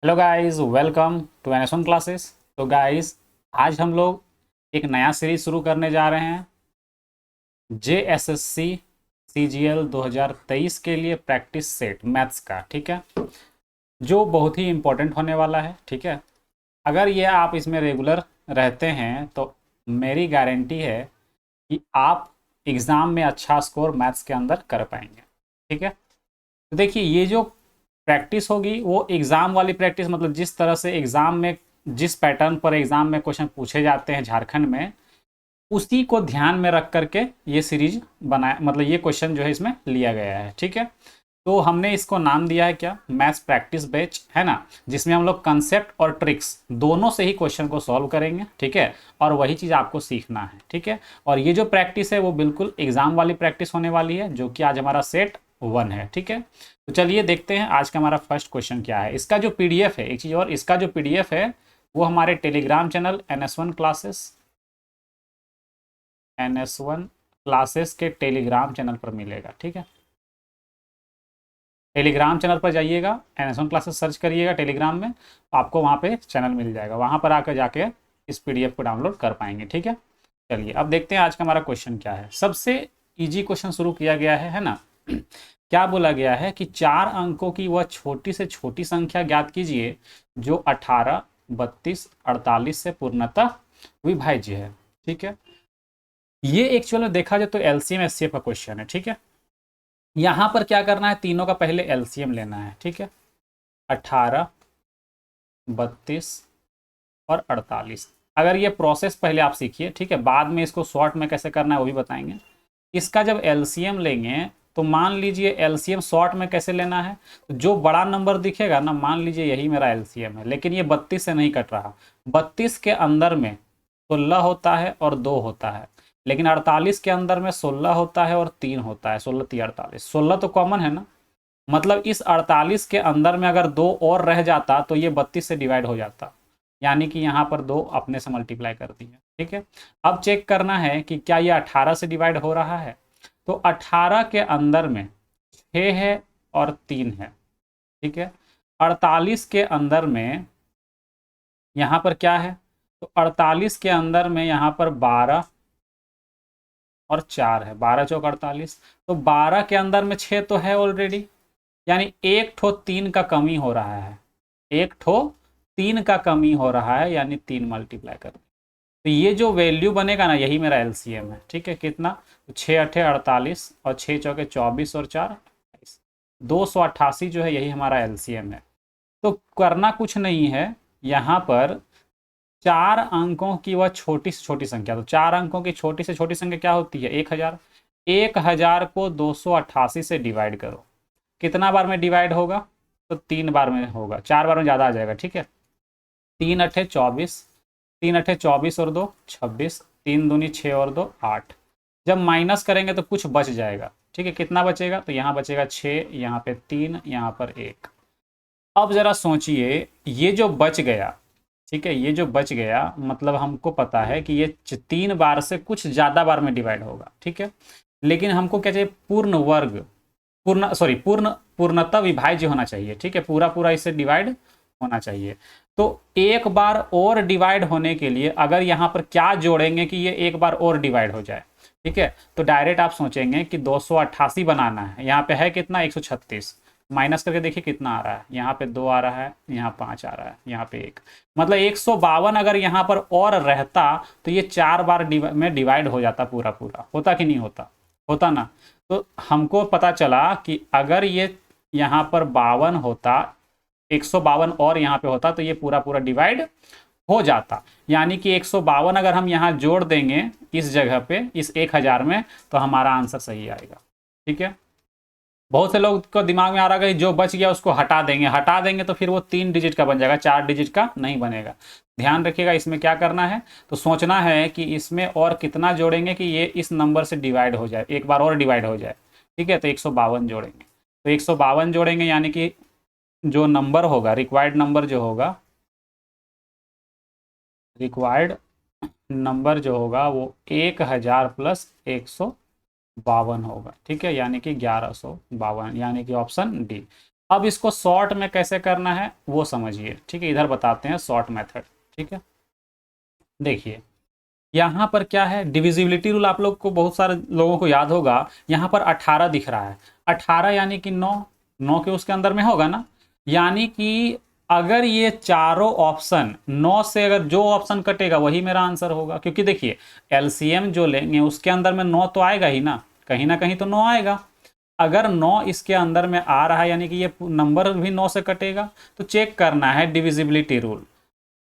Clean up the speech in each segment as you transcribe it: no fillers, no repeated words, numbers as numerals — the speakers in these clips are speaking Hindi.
Hello guys, welcome to NS1 classes. तो गाइस, आज हम लोग एक नया सीरीज शुरू करने जा रहे हैं JSSC CGL 2023 के लिए प्रैक्टिस सेट मैथ्स का। ठीक है, जो बहुत ही इम्पोर्टेंट होने वाला है। ठीक है, अगर ये आप इसमें रेगुलर रहते हैं तो मेरी गारंटी है कि आप एग्ज़ाम में अच्छा स्कोर मैथ्स के अंदर कर पाएंगे। ठीक है, तो देखिए, ये जो प्रैक्टिस होगी वो एग्ज़ाम वाली प्रैक्टिस, मतलब जिस तरह से एग्ज़ाम में जिस पैटर्न पर एग्ज़ाम में क्वेश्चन पूछे जाते हैं झारखंड में, उसी को ध्यान में रख करके ये सीरीज बनाया, मतलब ये क्वेश्चन जो है इसमें लिया गया है। ठीक है, तो हमने इसको नाम दिया है क्या, मैथ्स प्रैक्टिस बैच, है ना, जिसमें हम लोग कंसेप्ट और ट्रिक्स दोनों से ही क्वेश्चन को सॉल्व करेंगे। ठीक है, और वही चीज़ आपको सीखना है। ठीक है, और ये जो प्रैक्टिस है वो बिल्कुल एग्जाम वाली प्रैक्टिस होने वाली है, जो कि आज हमारा सेट 1 है। ठीक है, तो चलिए देखते हैं आज का हमारा फर्स्ट क्वेश्चन क्या है। इसका जो पीडीएफ है, एक चीज़ और, इसका जो पीडीएफ है वो हमारे टेलीग्राम चैनल NS1 क्लासेस के टेलीग्राम चैनल पर मिलेगा। ठीक है, टेलीग्राम चैनल पर जाइएगा, NS1 क्लासेस सर्च करिएगा टेलीग्राम में, आपको वहाँ पे चैनल मिल जाएगा, वहाँ पर आकर जाके इस पीडीएफ को डाउनलोड कर पाएंगे। ठीक है, चलिए अब देखते हैं आज का हमारा क्वेश्चन क्या है। सबसे इजी क्वेश्चन शुरू किया गया है ना। क्या बोला गया है कि 4 अंकों की वह छोटी से छोटी संख्या ज्ञात कीजिए जो 18, 32, 48 से पूर्णतः विभाज्य है। ठीक है, ये एक्चुअल में देखा जाए तो एलसीएम एचसीएफ का क्वेश्चन है। ठीक है, यहाँ पर क्या करना है, तीनों का पहले एलसीएम लेना है। ठीक है, 18, 32 और 48। अगर ये प्रोसेस पहले आप सीखिए, ठीक है, बाद में इसको शॉर्ट में कैसे करना है वो भी बताएंगे। इसका जब एलसीएम लेंगे तो मान लीजिए एलसीएम शॉर्ट में कैसे लेना है, तो जो बड़ा नंबर दिखेगा ना, मान लीजिए यही मेरा एलसीएम है, लेकिन ये 32 से नहीं कट रहा। 32 के अंदर में 16 होता है और 2 होता है, लेकिन 48 के अंदर में 16 होता है और 3 होता है। 16 3 48, 16 तो कॉमन है ना, मतलब इस 48 के अंदर में अगर 2 और रह जाता तो ये 32 से डिवाइड हो जाता, यानी कि यहाँ पर 2 अपने से मल्टीप्लाई कर दिया। ठीक है, अब चेक करना है कि क्या ये 18 से डिवाइड हो रहा है, तो 18 के अंदर में 6 है और 3 है। ठीक है, 48 के अंदर में यहाँ पर क्या है, तो 48 के अंदर में यहाँ पर 12 और 4 है, 12 चौक 48। तो 12 के अंदर में 6 तो है ऑलरेडी, यानी एक ठो 3 का कमी हो रहा है, एक ठो 3 का कमी हो रहा है, यानी 3 मल्टीप्लाई कर। तो ये जो वैल्यू बनेगा ना, यही मेरा एलसीएम है। ठीक है, कितना, तो 6 अठे 48 और 6 चौके 24 और 4 28, 288 जो है, यही हमारा एलसीएम है। तो करना कुछ नहीं है, यहाँ पर 4 अंकों की वह छोटी से छोटी संख्या, तो 4 अंकों की छोटी से छोटी संख्या क्या होती है, 1000। 1000 को 288 से डिवाइड करो, कितना बार में डिवाइड होगा, तो 3 बार में होगा, 4 बार में ज़्यादा आ जाएगा। ठीक है, 3 अठे 24, 3 अठे 24 और 2 26, 3 दूनी 6 और 2 8। जब माइनस करेंगे तो कुछ बच जाएगा। ठीक है, कितना बचेगा, तो यहाँ बचेगा 6, यहाँ पे 3, यहाँ पर 1। अब ज़रा सोचिए, ये जो बच गया, ठीक है, ये जो बच गया मतलब हमको पता है कि ये 3 बार से कुछ ज़्यादा बार में डिवाइड होगा। ठीक है, लेकिन हमको क्या चाहिए, पूर्ण वर्ग, पूर्णतः विभाज्य होना चाहिए। ठीक है, पूरा पूरा इससे डिवाइड होना चाहिए। तो एक बार और डिवाइड होने के लिए अगर यहाँ पर क्या जोड़ेंगे कि ये एक बार और डिवाइड हो जाए। ठीक है, तो डायरेक्ट आप सोचेंगे कि 288 बनाना है, यहाँ पे है कितना 136, माइनस करके देखिए कितना आ रहा है, यहाँ पे 2 आ रहा है, यहाँ 5 आ रहा है, यहाँ पे 1, मतलब 152 अगर यहाँ पर और रहता तो ये 4 बार में डिवाइड हो जाता, पूरा पूरा होता कि नहीं होता, होता ना। तो हमको पता चला कि अगर ये यहाँ पर 52 होता, 152 और यहाँ पे होता, तो ये पूरा पूरा डिवाइड हो जाता, यानी कि 152 अगर हम यहाँ जोड़ देंगे इस जगह पे, इस 1000 में, तो हमारा आंसर सही आएगा। ठीक है, बहुत से लोग को दिमाग में आ रहा है कि जो बच गया उसको हटा देंगे, हटा देंगे तो फिर वो 3 डिजिट का बन जाएगा, 4 डिजिट का नहीं बनेगा। ध्यान रखिएगा, इसमें क्या करना है, तो सोचना है कि इसमें और कितना जोड़ेंगे कि ये इस नंबर से डिवाइड हो जाए, एक बार और डिवाइड हो जाए। ठीक है, तो 152 जोड़ेंगे, तो 152 जोड़ेंगे, यानी कि जो नंबर होगा, रिक्वायर्ड नंबर जो होगा, रिक्वायर्ड नंबर जो होगा वो 1000 प्लस 152 होगा। ठीक है, यानी कि 1152, यानी कि ऑप्शन डी। अब इसको शॉर्ट में कैसे करना है वो समझिए, ठीक है। इधर बताते हैं शॉर्ट मेथड, ठीक है। देखिए यहाँ पर क्या है, डिविजिबिलिटी रूल आप लोग को बहुत सारे लोगों को याद होगा। यहाँ पर 18 दिख रहा है, 18 यानी कि 9, 9 के उसके अंदर में होगा ना। यानी कि अगर ये चारों ऑप्शन 9 से अगर जो ऑप्शन कटेगा वही मेरा आंसर होगा, क्योंकि देखिए एलसीएम जो लेंगे उसके अंदर में 9 तो आएगा ही ना कहीं तो 9 आएगा। अगर 9 इसके अंदर में आ रहा है यानी कि ये नंबर भी 9 से कटेगा, तो चेक करना है डिविजिबिलिटी रूल,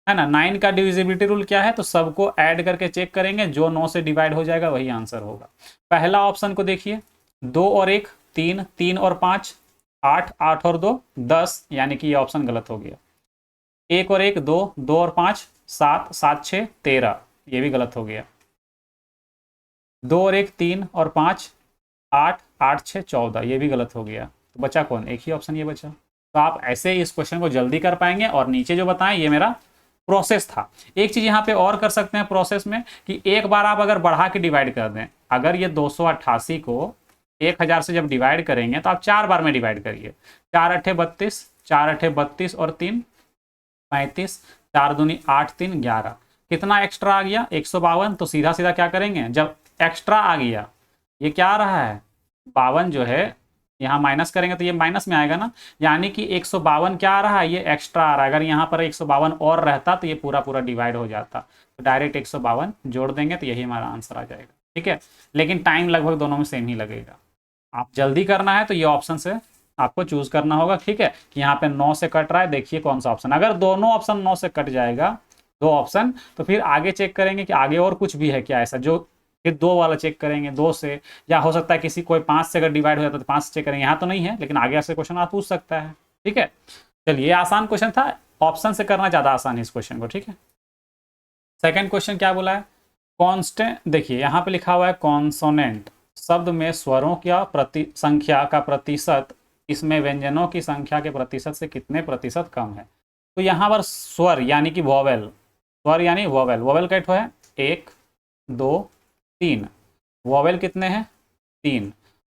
है ना। 9 का डिविजिबिलिटी रूल क्या है, तो सबको ऐड करके चेक करेंगे, जो 9 से डिवाइड हो जाएगा वही आंसर होगा। पहला ऑप्शन को देखिए, 2 और 1 3, 3 और 5 8, 8 और 2 10, यानी कि ये ऑप्शन गलत हो गया। 1 और 1 2, 2 और 5 7, 7 6 13, ये भी गलत हो गया। 2 और 1 3 और 5 8, 8 6 14, ये भी गलत हो गया। तो बचा कौन, एक ही ऑप्शन ये बचा। तो आप ऐसे इस क्वेश्चन को जल्दी कर पाएंगे। और नीचे जो बताएं ये मेरा प्रोसेस था। एक चीज यहाँ पे और कर सकते हैं प्रोसेस में, कि एक बार आप अगर बढ़ा के डिवाइड कर दें, अगर ये 288 को 1000 से जब डिवाइड करेंगे तो आप 4 बार में डिवाइड करिए। 4 अट्ठे 32, 4 अट्ठे 32 और 3 35, 4 दूनी 8 3 11, कितना एक्स्ट्रा आ गया 152। तो सीधा सीधा क्या करेंगे, जब एक्स्ट्रा आ गया, ये क्या आ रहा है 52 जो है, यहाँ माइनस करेंगे तो ये माइनस में आएगा ना, यानी कि 152 क्या आ रहा है, ये एक्स्ट्रा आ रहा है। अगर यहाँ पर 152 और रहता तो ये पूरा पूरा डिवाइड हो जाता, तो डायरेक्ट 152 जोड़ देंगे तो यही हमारा आंसर आ जाएगा, ठीक है। लेकिन टाइम लगभग दोनों में सेम ही लगेगा। आप जल्दी करना है तो ये ऑप्शन से आपको चूज करना होगा, ठीक है। कि यहाँ पे 9 से कट रहा है, देखिए कौन सा ऑप्शन, अगर दोनों ऑप्शन 9 से कट जाएगा, दो ऑप्शन, तो फिर आगे चेक करेंगे कि आगे और कुछ भी है क्या ऐसा, जो फिर 2 वाला चेक करेंगे 2 से, या हो सकता है किसी कोई 5 से अगर डिवाइड हो जाता है तो 5 से चेक करेंगे। यहाँ तो नहीं है, लेकिन आगे ऐसे क्वेश्चन आप पूछ सकता है, ठीक है। चलिए आसान क्वेश्चन था, ऑप्शन से करना ज़्यादा आसान है इस क्वेश्चन को, ठीक है। सेकेंड क्वेश्चन क्या बोला है, कॉन्स्टेंट, देखिए यहाँ पे लिखा हुआ है कॉन्सोनेंट शब्द में स्वरों की संख्या का प्रतिशत इसमें व्यंजनों की संख्या के प्रतिशत से कितने प्रतिशत कम है। तो यहाँ पर स्वर यानी कि वोवेल, स्वर यानी वोवेल, वोवेल कैट है 1 2 3, वोवेल कितने हैं 3,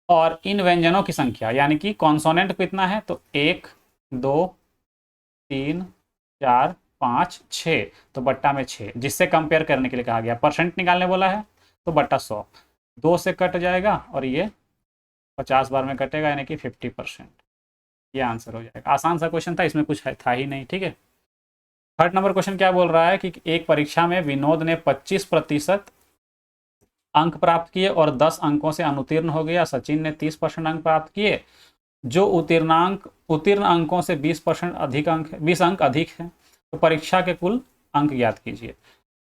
और इन व्यंजनों की संख्या यानी कि कॉन्सोनेंट कितना है, तो 1 2 3 4 5 6, तो बट्टा में 6, जिससे कंपेयर करने के लिए कहा गया। परसेंट निकालने बोला है तो बट्टा 100, 2 से कट जाएगा और ये 50 बार में कटेगा, यानी कि 50%, ये आंसर हो जाएगा। आसान सा क्वेश्चन था, इसमें कुछ था ही नहीं, ठीक है। थर्ड नंबर क्वेश्चन क्या बोल रहा है कि एक परीक्षा में विनोद ने 25% अंक प्राप्त किए और 10 अंकों से अनुत्तीर्ण हो गया। सचिन ने 30% अंक प्राप्त किए, जो उत्तीर्ण अंकों से 20% अधिक अंक 20 अंक अधिक है। तो परीक्षा के कुल अंक ज्ञात कीजिए।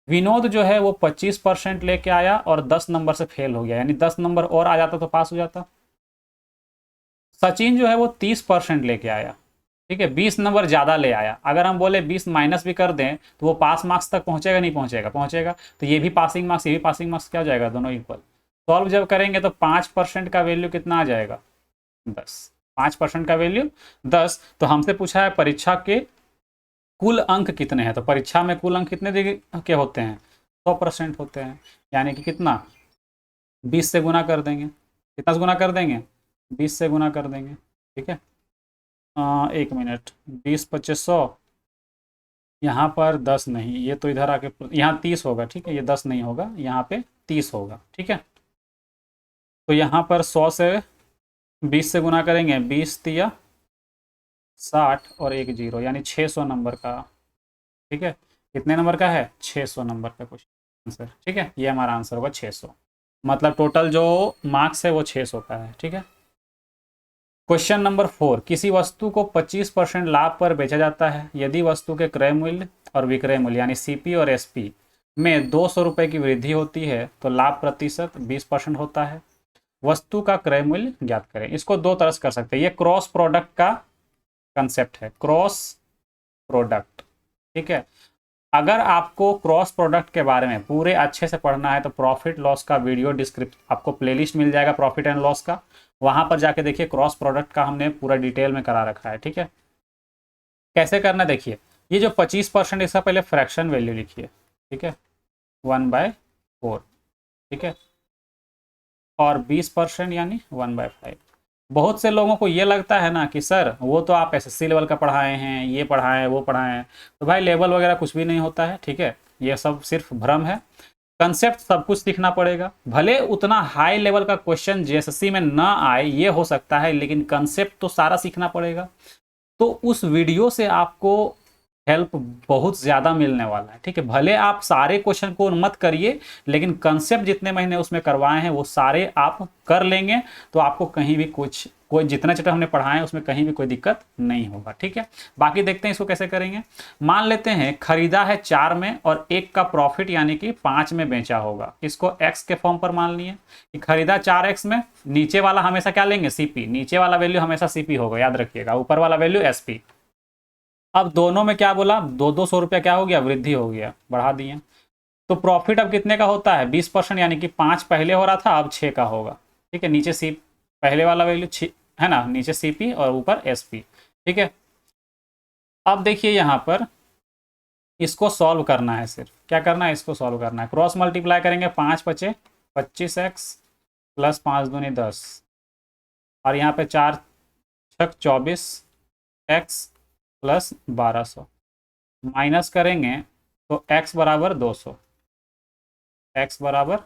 विनोद जो है वो 25% लेके आया और 10 नंबर से फेल हो गया, यानी 10 नंबर और आ जाता तो पास हो जाता। सचिन जो है वो 30% लेके आया, ठीक है, 20 नंबर ज़्यादा ले आया। अगर हम बोले 20 माइनस भी कर दें तो वो पास मार्क्स तक पहुंचेगा नहीं पहुंचेगा, पहुंचेगा। तो ये भी पासिंग मार्क्स ये भी पासिंग मार्क्स, क्या हो जाएगा, दोनों इक्वल। सॉल्व जब करेंगे तो 5% का वैल्यू कितना आ जाएगा 10, 5% का वैल्यू 10। तो हमसे पूछा है परीक्षा के कुल अंक कितने हैं, तो परीक्षा में कुल अंक कितने के होते हैं 100% होते हैं, यानी कि कितना 20 से गुना कर देंगे। कितना से गुना कर देंगे 20 से गुना कर देंगे, ठीक है। 1 मिनट, 20 25 100, यहाँ पर 10 नहीं, ये तो इधर आके यहाँ 30 होगा, ठीक है, ये 10 नहीं होगा, यहाँ पे 30 होगा, ठीक है। तो यहाँ पर 100 से 20 से गुना करेंगे, 20 तिया 60 और 1 0, यानी 600 नंबर का, ठीक है। कितने नंबर का है 600 नंबर का क्वेश्चन आंसर, ठीक है। ये हमारा आंसर होगा 600, मतलब टोटल जो मार्क्स है वो 600 का है, ठीक है। क्वेश्चन नंबर 4, किसी वस्तु को 25% लाभ पर बेचा जाता है। यदि वस्तु के क्रय मूल्य और विक्रय मूल्य यानी सीपी और एसपी में 200 रुपये की वृद्धि होती है तो लाभ प्रतिशत 20% होता है। वस्तु का क्रय मूल्य ज्ञात करें। इसको दो तरह से कर सकते हैं, ये क्रॉस प्रोडक्ट का कंसेप्ट है, क्रॉस प्रोडक्ट, ठीक है। अगर आपको क्रॉस प्रोडक्ट के बारे में पूरे अच्छे से पढ़ना है तो प्रॉफिट लॉस का वीडियो डिस्क्रिप्शन आपको प्लेलिस्ट मिल जाएगा, प्रॉफिट एंड लॉस का, वहां पर जाके देखिए, क्रॉस प्रोडक्ट का हमने पूरा डिटेल में करा रखा है, ठीक है। कैसे करना देखिए, ये जो 25% इसका पहले फ्रैक्शन वैल्यू लिखिए, ठीक है, 1/4, ठीक है, और 20% यानी 1/5। बहुत से लोगों को ये लगता है ना कि सर वो तो आप एसएससी लेवल का पढ़ाए हैं, ये पढ़ाए हैं, वो पढ़ाए हैं। तो भाई लेवल वगैरह कुछ भी नहीं होता है, ठीक है, ये सब सिर्फ भ्रम है। कंसेप्ट सब कुछ सीखना पड़ेगा, भले उतना हाई लेवल का क्वेश्चन जेएसएससी में ना आए, ये हो सकता है, लेकिन कंसेप्ट तो सारा सीखना पड़ेगा। तो उस वीडियो से आपको हेल्प बहुत ज़्यादा मिलने वाला है, ठीक है। भले आप सारे क्वेश्चन को मत करिए, लेकिन कंसेप्ट जितने महीने उसमें करवाए हैं वो सारे आप कर लेंगे, तो आपको कहीं भी कुछ कोई जितना चैप्टर हमने पढ़ाए हैं उसमें कहीं भी कोई दिक्कत नहीं होगा, ठीक है। बाकी देखते हैं इसको कैसे करेंगे। मान लेते हैं खरीदा है 4 में और 1 का प्रॉफिट यानी कि 5 में बेचा होगा। इसको x के फॉर्म पर मान लिए कि खरीदा 4x में, नीचे वाला हमेशा क्या लेंगे, सीपी, नीचे वाला वैल्यू हमेशा सीपी होगा, याद रखिएगा, ऊपर वाला वैल्यू एसपी। अब दोनों में क्या बोला, 200 रुपया क्या हो गया, वृद्धि हो गया, बढ़ा दिए। तो प्रॉफिट अब कितने का होता है, 20%, यानी कि 5 पहले हो रहा था, अब 6 का होगा, ठीक है। नीचे सी पहले वाला वैल्यू 6 है ना, नीचे सीपी और ऊपर एसपी, ठीक है। अब देखिए यहाँ पर इसको सॉल्व करना है, सिर्फ क्या करना है, इसको सॉल्व करना है। क्रॉस मल्टीप्लाई करेंगे, 5 पचे 25x प्लस 5 दूनी 10, और यहाँ पे 4 छक 24x प्लस 1200, माइनस करेंगे तो x बराबर 200, x बराबर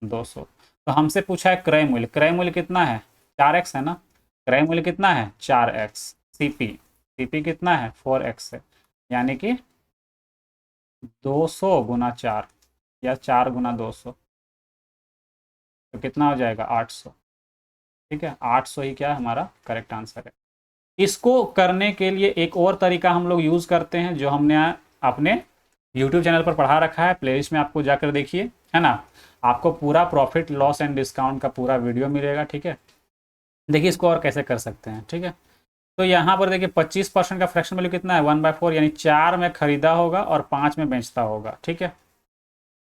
200। तो हमसे पूछा है क्रय मूल्य, क्रय मूल्य कितना है, 4x है ना, क्रय मूल्य कितना है 4x। सीपी, सीपी कितना है 4x है, यानी कि 200 गुना 4 या 4 गुना 200, तो कितना हो जाएगा 800, ठीक है। 800 ही क्या हमारा करेक्ट आंसर है। इसको करने के लिए एक और तरीका हम लोग यूज़ करते हैं, जो हमने अपने YouTube चैनल पर पढ़ा रखा है, प्लेलिस्ट में आपको जाकर देखिए, है ना। आपको पूरा प्रॉफिट लॉस एंड डिस्काउंट का पूरा वीडियो मिलेगा, ठीक है। देखिए इसको और कैसे कर सकते हैं, ठीक है। तो यहाँ पर देखिए 25% का फ्रैक्शन वैल्यू कितना है 1/4, यानी 4 में खरीदा होगा और 5 में बेचता होगा, ठीक है।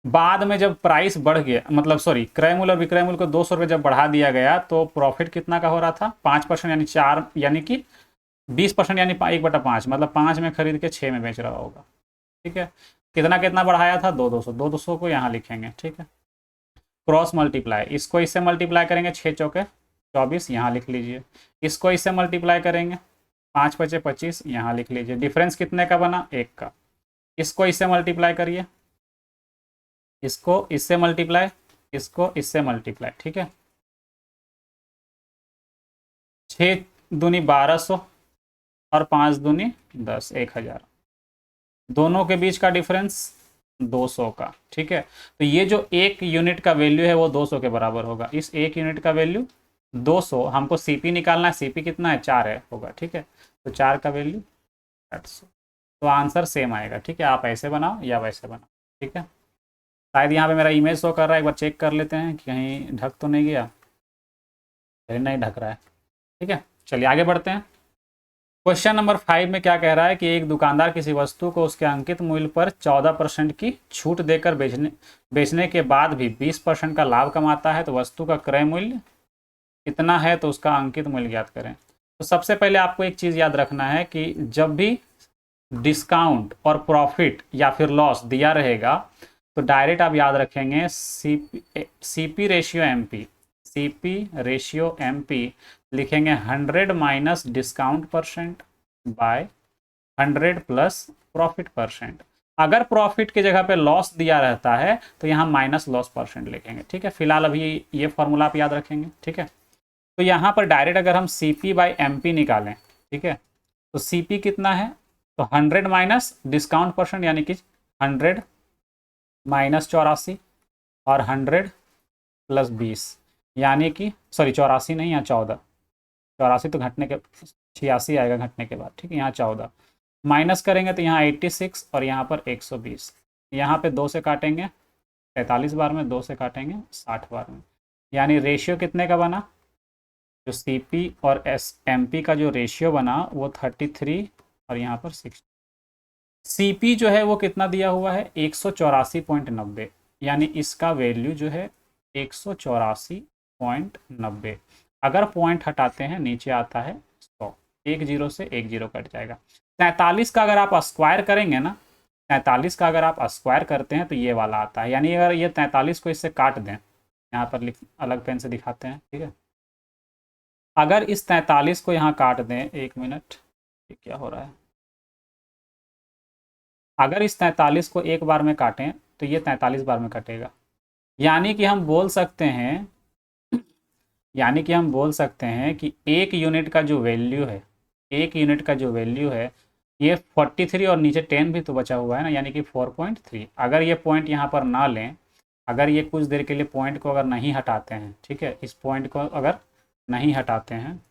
बाद में जब प्राइस बढ़ गया, मतलब सॉरी, क्रय मूल्य और विक्रय मूल्य को 200 रुपये जब बढ़ा दिया गया, तो प्रॉफिट कितना का हो रहा था 5%, यानी 4, यानी कि 20%, यानी 1/5, मतलब 5 में खरीद के 6 में बेच रहा होगा, ठीक है। कितना कितना बढ़ाया था 200 को यहाँ लिखेंगे, ठीक है। क्रॉस मल्टीप्लाई, इसको इससे मल्टीप्लाई करेंगे, 6 चौके 24 यहाँ लिख लीजिए, इसको इससे मल्टीप्लाई करेंगे 5 पचे 25 यहाँ लिख लीजिए। डिफरेंस कितने का बना 1 का। इसको इससे मल्टीप्लाई करिए, इसको इससे मल्टीप्लाई, इसको इससे मल्टीप्लाई, ठीक है। 6 दूनी 1200 और 5 दूनी 10, 1000, दोनों के बीच का डिफरेंस 200 का, ठीक है। तो ये जो 1 यूनिट का वैल्यू है वो 200 के बराबर होगा। इस 1 यूनिट का वैल्यू 200, हमको सीपी निकालना है, सीपी कितना है 4 है होगा, ठीक है। तो 4 का वैल्यू 800, तो आंसर सेम आएगा, ठीक है। आप ऐसे बनाओ या वैसे बनाओ, ठीक है। शायद यहाँ पे मेरा इमेज शो कर रहा है, एक बार चेक कर लेते हैं कि कहीं ढक तो नहीं गया, कहीं नहीं ढक रहा है, ठीक है। चलिए आगे बढ़ते हैं। क्वेश्चन नंबर 5 में क्या कह रहा है कि एक दुकानदार किसी वस्तु को उसके अंकित मूल्य पर 14% की छूट देकर बेचने के बाद भी 20% का लाभ कमाता है, तो वस्तु का क्रय मूल्य कितना है, तो उसका अंकित मूल्य ज्ञात करें। तो सबसे पहले आपको एक चीज़ याद रखना है कि जब भी डिस्काउंट और प्रॉफिट या फिर लॉस दिया रहेगा, तो डायरेक्ट आप याद रखेंगे CP ratio MP, CP ratio MP लिखेंगे 100 minus discount percent by 100 plus profit percent. अगर प्रॉफिट की जगह पे लॉस दिया रहता है तो यहाँ माइनस लॉस परसेंट लिखेंगे, ठीक है। फिलहाल अभी ये फॉर्मूला आप याद रखेंगे, ठीक है। तो यहाँ पर डायरेक्ट अगर हम सीपी बाई एमपी निकालें, ठीक है, तो सीपी कितना है, तो 100 माइनस डिस्काउंट परसेंट, यानी कि 100 माइनस 84 और 100 प्लस 20, यानी कि सॉरी 84 नहीं, यहाँ 14, 84 तो घटने के 86 आएगा घटने के बाद, ठीक है। यहाँ 14 माइनस करेंगे तो यहाँ 86 और यहाँ पर 120, यहाँ पे 2 से काटेंगे 43 बार में, 2 से काटेंगे 60 बार में, यानी रेशियो कितने का बना, जो सीपी और एमपी का जो रेशियो बना वो 33 और यहाँ पर 60। सीपी जो है वो कितना दिया हुआ है 184.90, यानी इसका वैल्यू जो है 184.90। अगर पॉइंट हटाते हैं नीचे आता है 100, 10 से 10 कट जाएगा। 43 का अगर आप स्क्वायर करेंगे ना, 43 का अगर आप स्क्वायर करते हैं तो ये वाला आता है, यानी अगर ये 43 को इससे काट दें, यहाँ पर अलग पेन से दिखाते हैं, ठीक है। अगर इस 43 को यहाँ काट दें, 1 मिनट, ये क्या हो रहा है, अगर इस 43 को एक बार में काटें तो ये 43 बार में कटेगा। यानी कि हम बोल सकते हैं यानी कि हम बोल सकते हैं कि एक यूनिट का जो वैल्यू है, एक यूनिट का जो वैल्यू है, ये 43 और नीचे 10 भी तो बचा हुआ है ना, यानी कि 4.3। अगर ये पॉइंट यहाँ पर ना लें, अगर ये कुछ देर के लिए पॉइंट को अगर नहीं हटाते हैं, ठीक है, इस पॉइंट को अगर नहीं हटाते हैं,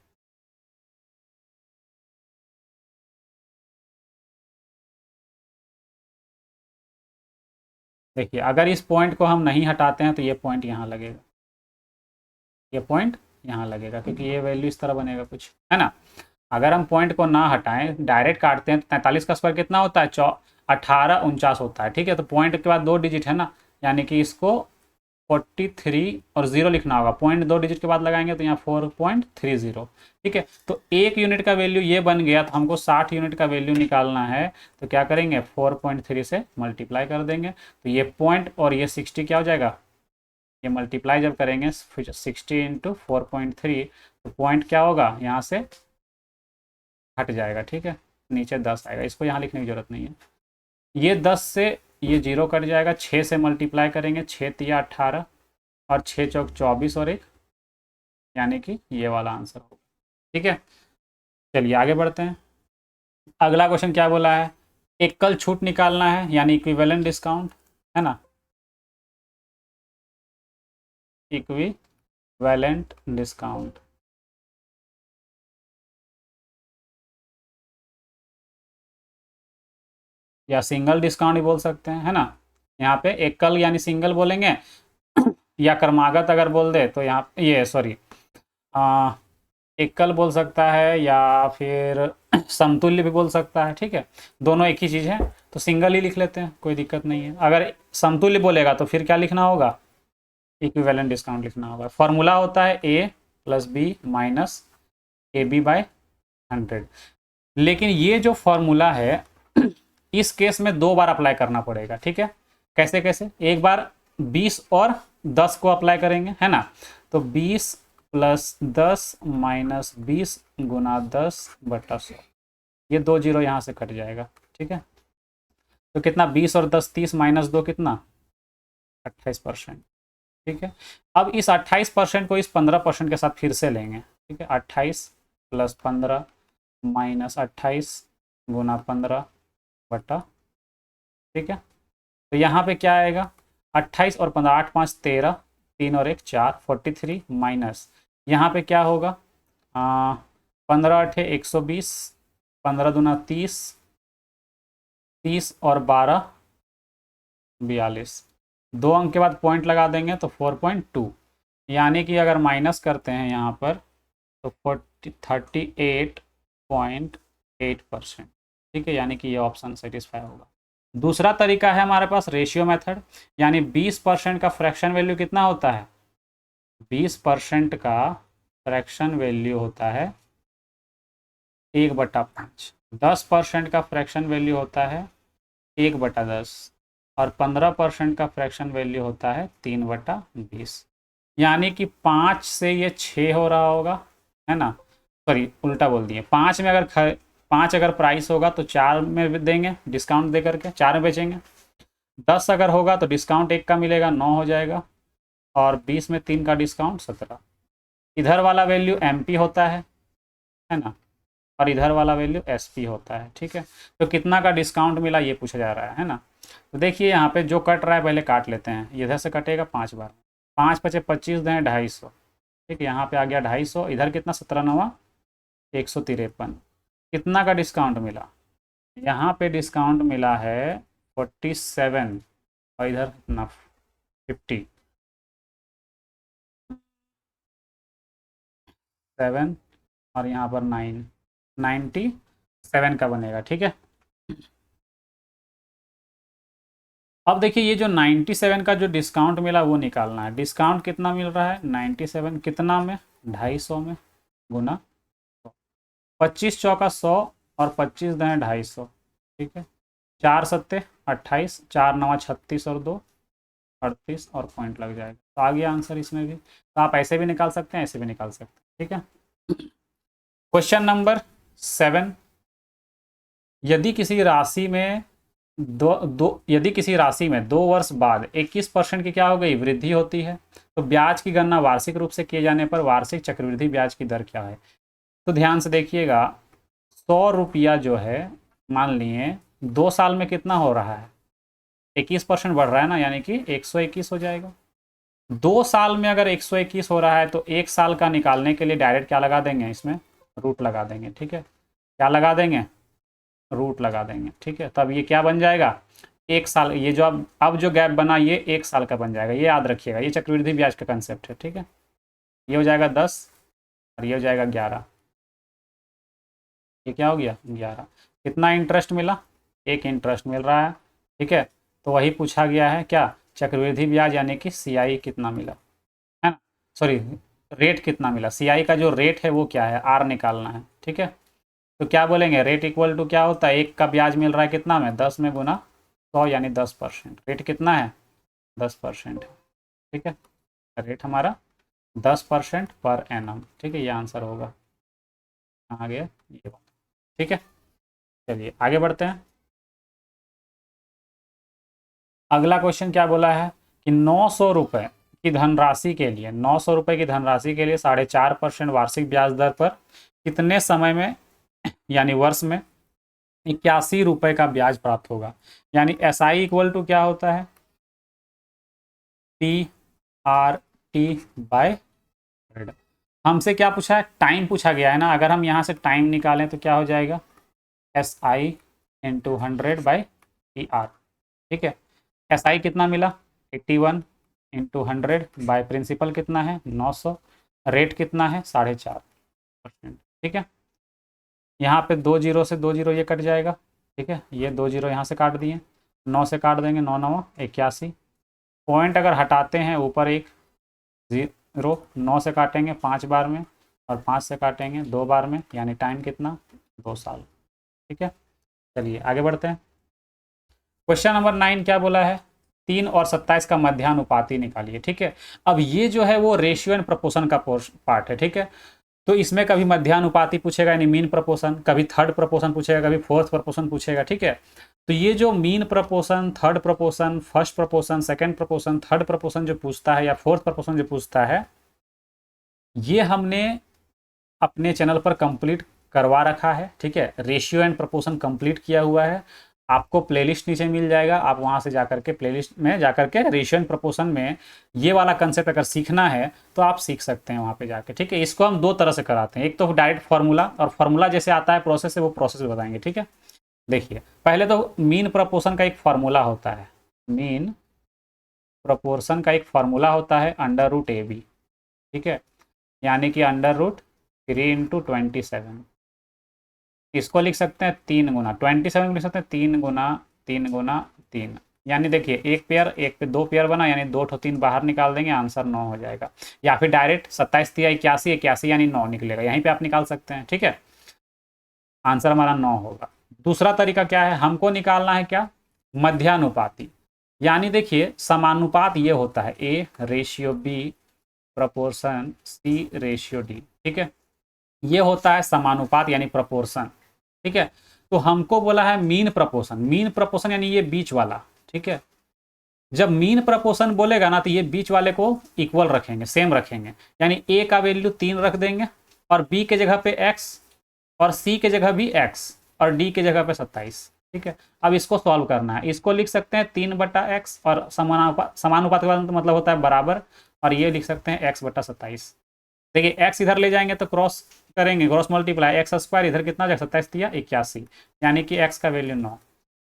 देखिए अगर इस पॉइंट को हम नहीं हटाते हैं तो ये पॉइंट यहाँ लगेगा, ये पॉइंट यहाँ लगेगा, क्योंकि ये वैल्यू इस तरह बनेगा कुछ, है ना। अगर हम पॉइंट को ना हटाएं, डायरेक्ट काटते हैं, तो 43 का स्क्वायर कितना होता है, 1849 होता है, ठीक है। तो पॉइंट के बाद 2 डिजिट है ना, यानी कि इसको 43 और 0 लिखना होगा, पॉइंट 2 डिजिट के बाद लगाएंगे तो यहाँ 4.30, ठीक है। तो एक यूनिट का वैल्यू ये बन गया, तो हमको 60 यूनिट का वैल्यू निकालना है, तो क्या करेंगे, 4.3 से मल्टीप्लाई कर देंगे, तो ये पॉइंट और ये 60 क्या हो जाएगा, ये मल्टीप्लाई जब करेंगे 60 इंटू 4.3, तो पॉइंट क्या होगा, यहाँ से हट जाएगा, ठीक है, नीचे 10 आएगा, इसको यहाँ लिखने की जरूरत नहीं है। ये 10 से ये 0 कट जाएगा, 6 से मल्टीप्लाई करेंगे, 6 तिया 18 और 6 चौक 24 और 1, यानी कि ये वाला आंसर होगा, ठीक है। चलिए आगे बढ़ते हैं। अगला क्वेश्चन क्या बोला है, एकल छूट निकालना है, यानी इक्विवेलेंट डिस्काउंट, है ना, इक्विवेलेंट डिस्काउंट। या सिंगल डिस्काउंट भी बोल सकते हैं, है ना। यहाँ पे एकल यानी सिंगल बोलेंगे, या क्रमागत अगर बोल दे तो यहाँ ये सॉरी एकल बोल सकता है, या फिर समतुल्य भी बोल सकता है, ठीक है, दोनों एक ही चीज़ है, तो सिंगल ही लिख लेते हैं, कोई दिक्कत नहीं है। अगर समतुल्य बोलेगा तो फिर क्या लिखना होगा, इक्विवेलेंट डिस्काउंट लिखना होगा। फॉर्मूला होता है A plus B minus A B by 100। लेकिन ये जो फॉर्मूला है इस केस में 2 बार अप्लाई करना पड़ेगा, ठीक है। कैसे कैसे, एक बार 20 और 10 को अप्लाई करेंगे, है ना, तो 20 प्लस 10 माइनस 20 गुना 10/100, ये 2 जीरो यहाँ से कट जाएगा, ठीक है। तो कितना, 20 और 10 30 माइनस 2 कितना, 28%, ठीक है। अब इस 28% को इस 15% के साथ फिर से लेंगे, ठीक है, 28 प्लस 15 माइनस 28 गुना 15/, ठीक है। तो यहाँ पे क्या आएगा, 28 और 15, 8 5 13, 3 और 1 4, 43 माइनस यहाँ पे क्या होगा, 15 8 120, 15 दूना 30, 30 और 12 42, 2 अंक के बाद पॉइंट लगा देंगे तो 4.2, यानी कि अगर माइनस करते हैं यहाँ पर तो 38.8%, ठीक है, यानी कि ये ऑप्शन सेटिस्फाई होगा। दूसरा तरीका है हमारे पास रेशियो मेथड, यानी 20% का फ्रैक्शन वैल्यू कितना होता है, 20% का फ्रैक्शन वैल्यू होता है 1/5, 10% का फ्रैक्शन वैल्यू होता है 1/10 और 15% का फ्रैक्शन वैल्यू होता है 3/20, यानी कि 5 से ये 6 हो रहा होगा, है ना, सॉरी उल्टा बोल दिए, 5 में अगर 5 अगर प्राइस होगा तो 4 में देंगे डिस्काउंट दे करके, 4 में बेचेंगे। 10 अगर होगा तो डिस्काउंट 1 का मिलेगा, 9 हो जाएगा, और 20 में 3 का डिस्काउंट 17। इधर वाला वैल्यू MP होता है ना, और इधर वाला वैल्यू SP होता है, ठीक है। तो कितना का डिस्काउंट मिला ये पूछा जा रहा है ना। तो देखिए यहाँ पे जो कट रहा है पहले काट लेते हैं, इधर से कटेगा 5 बार, 5 पचे 25 दें 250, ठीक है, यहाँ पे आ गया 250, इधर कितना 17 9 153, कितना का डिस्काउंट मिला, यहाँ पे डिस्काउंट मिला है 47 और इधर कितना 50, 7 और यहाँ पर 9, 97 का बनेगा, ठीक है। अब देखिए ये जो 97 का जो डिस्काउंट मिला वो निकालना है। डिस्काउंट कितना मिल रहा है, 97 कितना में, 250 में, गुना 25 चौका 100 और 25 दें 250, ठीक है, 4 सत्ते 28, 4 9 36 और 2 38 और पॉइंट लग जाएगा। तो आ गया आंसर इसमें भी। तो आप ऐसे भी निकाल सकते हैं, ऐसे भी निकाल सकते हैं, ठीक है। क्वेश्चन नंबर 7, यदि किसी राशि में यदि किसी राशि में 2 वर्ष बाद 21% की क्या हो गई, वृद्धि होती है, तो ब्याज की गणना वार्षिक रूप से किए जाने पर वार्षिक चक्रवृद्धि ब्याज की दर क्या है। तो ध्यान से देखिएगा, 100 रुपया जो है, मान लिए 2 साल में कितना हो रहा है, 21% बढ़ रहा है ना, यानी कि 121 हो जाएगा। 2 साल में अगर 121 हो रहा है तो 1 साल का निकालने के लिए डायरेक्ट क्या लगा देंगे, इसमें रूट लगा देंगे। ठीक है, क्या लगा देंगे, रूट लगा देंगे। ठीक है, तब ये क्या बन जाएगा, 1 साल। ये जो अब जो गैप बना ये 1 साल का बन जाएगा, ये याद रखिएगा, ये चक्रवृद्धि ब्याज का कंसेप्ट है। ठीक है, ये हो जाएगा 10 और ये हो जाएगा 11, ये क्या हो गया 11। कितना इंटरेस्ट मिला, एक इंटरेस्ट मिल रहा है। ठीक है, तो वही पूछा गया है क्या, चक्रवृद्धि ब्याज यानी कि सीआई कितना मिला, है ना, सॉरी रेट कितना मिला, सीआई का जो रेट है वो क्या है, आर निकालना है। ठीक है, तो क्या बोलेंगे, रेट इक्वल टू क्या होता है, एक का ब्याज मिल रहा है कितना में, 10 में गुना 100 यानी 10%। रेट कितना है, 10%। ठीक है, रेट हमारा 10% पर एनम। ठीक है, ये आंसर होगा। आ गया ये बात। ठीक है, चलिए आगे बढ़ते हैं। अगला क्वेश्चन क्या बोला है कि 900 रुपये की धनराशि के लिए, 900 रुपये की धनराशि के लिए 4.5% वार्षिक ब्याज दर पर कितने समय में यानी वर्ष में 81 रुपये का ब्याज प्राप्त होगा। यानी एस आई इक्वल टू क्या होता है, टी आर टी बाय 100। हमसे क्या पूछा है, टाइम पूछा गया है ना, अगर हम यहाँ से टाइम निकालें तो क्या हो जाएगा, S I into 100 by T R. ठीक है, एस आई कितना मिला, 81 इंटू 100 बाय प्रिंसिपल कितना है 900, रेट कितना है 4.5%। ठीक है, यहाँ पे 2 जीरो से 2 जीरो ये कट जाएगा। ठीक है, ये 2 जीरो यहाँ से काट दिए, 9 से काट देंगे, 9 9 81। पॉइंट अगर हटाते हैं ऊपर एक जीरो, 9 से काटेंगे 5 बार में और 5 से काटेंगे 2 बार में, यानी टाइम कितना, 2 साल। ठीक है, चलिए आगे बढ़ते हैं। क्वेश्चन नंबर 9 क्या बोला है, 3 और 27 का मध्यानुपाती निकालिए। ठीक है, अब ये जो है वो रेशियो एंड प्रपोर्शन का पार्ट है। ठीक है, तो इसमें कभी मध्यानुपाती पूछेगा यानी मीन प्रपोर्शन, कभी थर्ड प्रपोर्शन पूछेगा, कभी फोर्थ प्रपोर्शन पूछेगा। ठीक है, तो ये जो mean proportion, third proportion, first proportion, second proportion, third proportion जो पूछता है या फोर्थ प्रपोर्शन जो पूछता है, ये हमने अपने चैनल पर कंप्लीट करवा रखा है। ठीक है, रेशियो एंड प्रपोर्शन कंप्लीट किया हुआ है, आपको प्लेलिस्ट नीचे मिल जाएगा, आप वहाँ से जाकर के प्लेलिस्ट में जाकर के रेशियो एंड प्रपोर्शन में ये वाला कंसेप्ट अगर सीखना है तो आप सीख सकते हैं वहाँ पे जाके। ठीक है, इसको हम 2 तरह से कराते हैं, एक तो डायरेक्ट फार्मूला, और फार्मूला जैसे आता है प्रोसेस है वो प्रोसेस बताएंगे। ठीक है, देखिए पहले तो मीन प्रपोर्शन का एक फार्मूला होता है, मीन प्रपोर्शन का एक फार्मूला होता है √AB। ठीक है, यानी कि √3 इंटू 27, इसको लिख सकते हैं 3 गुना 27 लिख सकते हैं 3 गुना 3 गुना 3, यानी देखिए एक पेयर, एक पे 2 पेयर बना, यानी 2 3 बाहर निकाल देंगे, आंसर 9 हो जाएगा। या फिर डायरेक्ट 27 3 81 81 यानी 9 निकलेगा, यहीं पे आप निकाल सकते हैं। ठीक है, आंसर हमारा 9 होगा। दूसरा तरीका क्या है, हमको निकालना है क्या, मध्यानुपाती, यानी देखिए समानुपात ये होता है A/B प्रपोर्शन C/D। ठीक है, ये होता है समानुपात यानी प्रपोर्शन। ठीक है, तो हमको बोला है मीन प्रपोर्शन, मीन प्रपोर्शन यानी ये बीच वाला। ठीक है, जब मीन प्रपोर्शन बोलेगा ना तो ये बीच वाले को इक्वल रखेंगे, सेम रखेंगे, यानी ए का वैल्यू 3 रख देंगे और बी के जगह पे x और सी के जगह भी x और डी के जगह पे 27। ठीक है, अब इसको सॉल्व करना है, इसको लिख सकते हैं 3/x और समानुपात का मतलब होता है बराबर, और ये लिख सकते हैं x/27। देखिए x इधर ले जाएंगे तो क्रॉस करेंगे, क्रॉस मल्टीप्लाई x² इधर कितना हो जाएगा 27 दिया 81, यानी कि x का वैल्यू 9।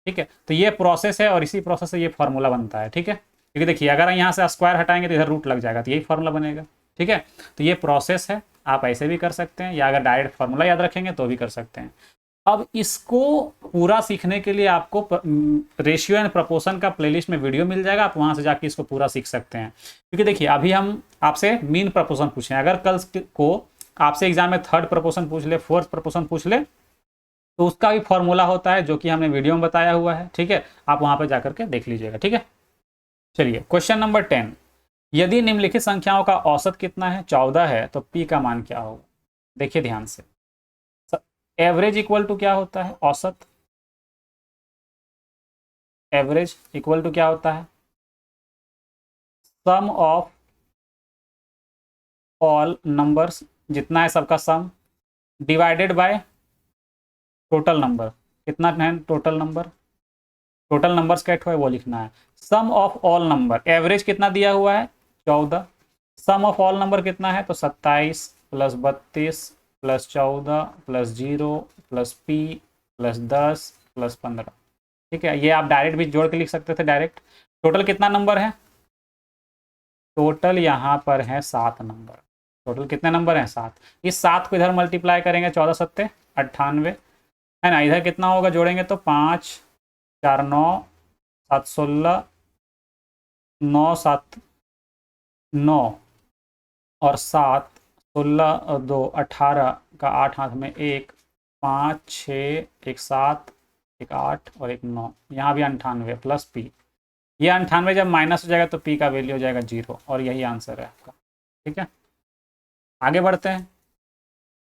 ठीक है, तो ये प्रोसेस है और इसी प्रोसेस से ये फार्मूला बनता है। ठीक है, क्योंकि देखिए अगर यहाँ से स्क्वायर हटाएंगे तो इधर रूट लग जाएगा, तो यही फार्मूला बनेगा। ठीक है, तो ये प्रोसेस है, आप ऐसे भी कर सकते हैं या अगर डायरेक्ट फार्मूला याद रखेंगे तो भी कर सकते हैं। अब इसको पूरा सीखने के लिए आपको रेशियो एंड प्रपोर्शन का प्लेलिस्ट में वीडियो मिल जाएगा, आप वहां से जाके इसको पूरा सीख सकते हैं। क्योंकि देखिए अभी हम आपसे मीन प्रपोर्शन पूछे, अगर कल को आपसे एग्जाम में थर्ड प्रपोर्शन पूछ ले, फोर्थ प्रपोर्शन पूछ ले, तो उसका भी फॉर्मूला होता है जो कि हमने वीडियो में बताया हुआ है। ठीक है, आप वहां पर जाकर के देख लीजिएगा। ठीक है, चलिए क्वेश्चन नंबर 10, यदि निम्नलिखित संख्याओं का औसत कितना है, 14 है, तो p का मान क्या होगा। देखिए ध्यान से, एवरेज इक्वल टू क्या होता है, औसत। एवरेज इक्वल टू क्या होता है, सम ऑफ ऑल नंबर्स, जितना है सबका सम, डिवाइडेड बाय टोटल नंबर, कितना है टोटल नंबर, टोटल नंबर्स का है वो लिखना है। सम ऑफ ऑल नंबर, एवरेज कितना दिया हुआ है 14, सम ऑफ ऑल नंबर कितना है तो 27 plus 32 plus 14 plus 0 plus P plus 10 plus 15। ठीक है, ये आप डायरेक्ट भी जोड़ के लिख सकते थे डायरेक्ट। टोटल कितना नंबर है, टोटल यहाँ पर है 7 नंबर। टोटल कितने नंबर हैं 7, इस 7 को इधर मल्टीप्लाई करेंगे 14 सत्ते 98 है ना, इधर कितना होगा जोड़ेंगे तो 5 4 9 7 16 9 7 9 और 7 16 और 2 18 का 8 हाथ में 1 5 6 1 7 1 8 और 1 9, यहाँ भी 98 प्लस पी, ये 98 जब माइनस हो जाएगा तो पी का वैल्यू हो जाएगा 0 और यही आंसर है आपका। ठीक है, आगे बढ़ते हैं।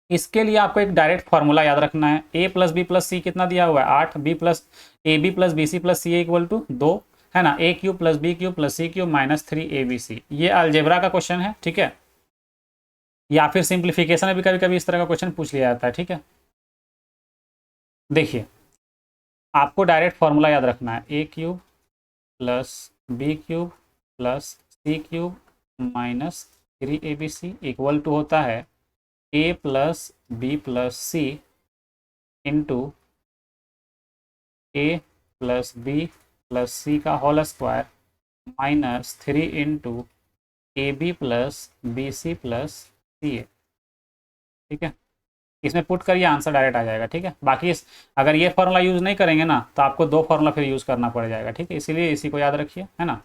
इसके लिए आपको एक डायरेक्ट फार्मूला याद रखना है, a plus B plus C कितना दिया हुआ है 8, B plus A B plus B C plus C equal to 2 है ना, a cube plus B cube plus C cube minus 3 ABC। ये अलजेब्रा का क्वेश्चन है। ठीक है, या फिर सिंप्लीफिकेशन में भी कभी कभी इस तरह का क्वेश्चन पूछ लिया जाता है। ठीक है, देखिए आपको डायरेक्ट फार्मूला याद रखना है, a cube plus B cube plus C cube minus 3 ABC equal to होता है a plus B plus C into A plus B plus C का whole square minus 3 into A B plus B C plus C A. ठीक है, इसमें पुट करिए आंसर डायरेक्ट आ जाएगा। ठीक है, बाकी अगर ये फार्मूला यूज़ नहीं करेंगे ना तो आपको 2 फार्मूला फिर यूज़ करना पड़ जाएगा। ठीक है, इसीलिए इसी को याद रखिए, है ना।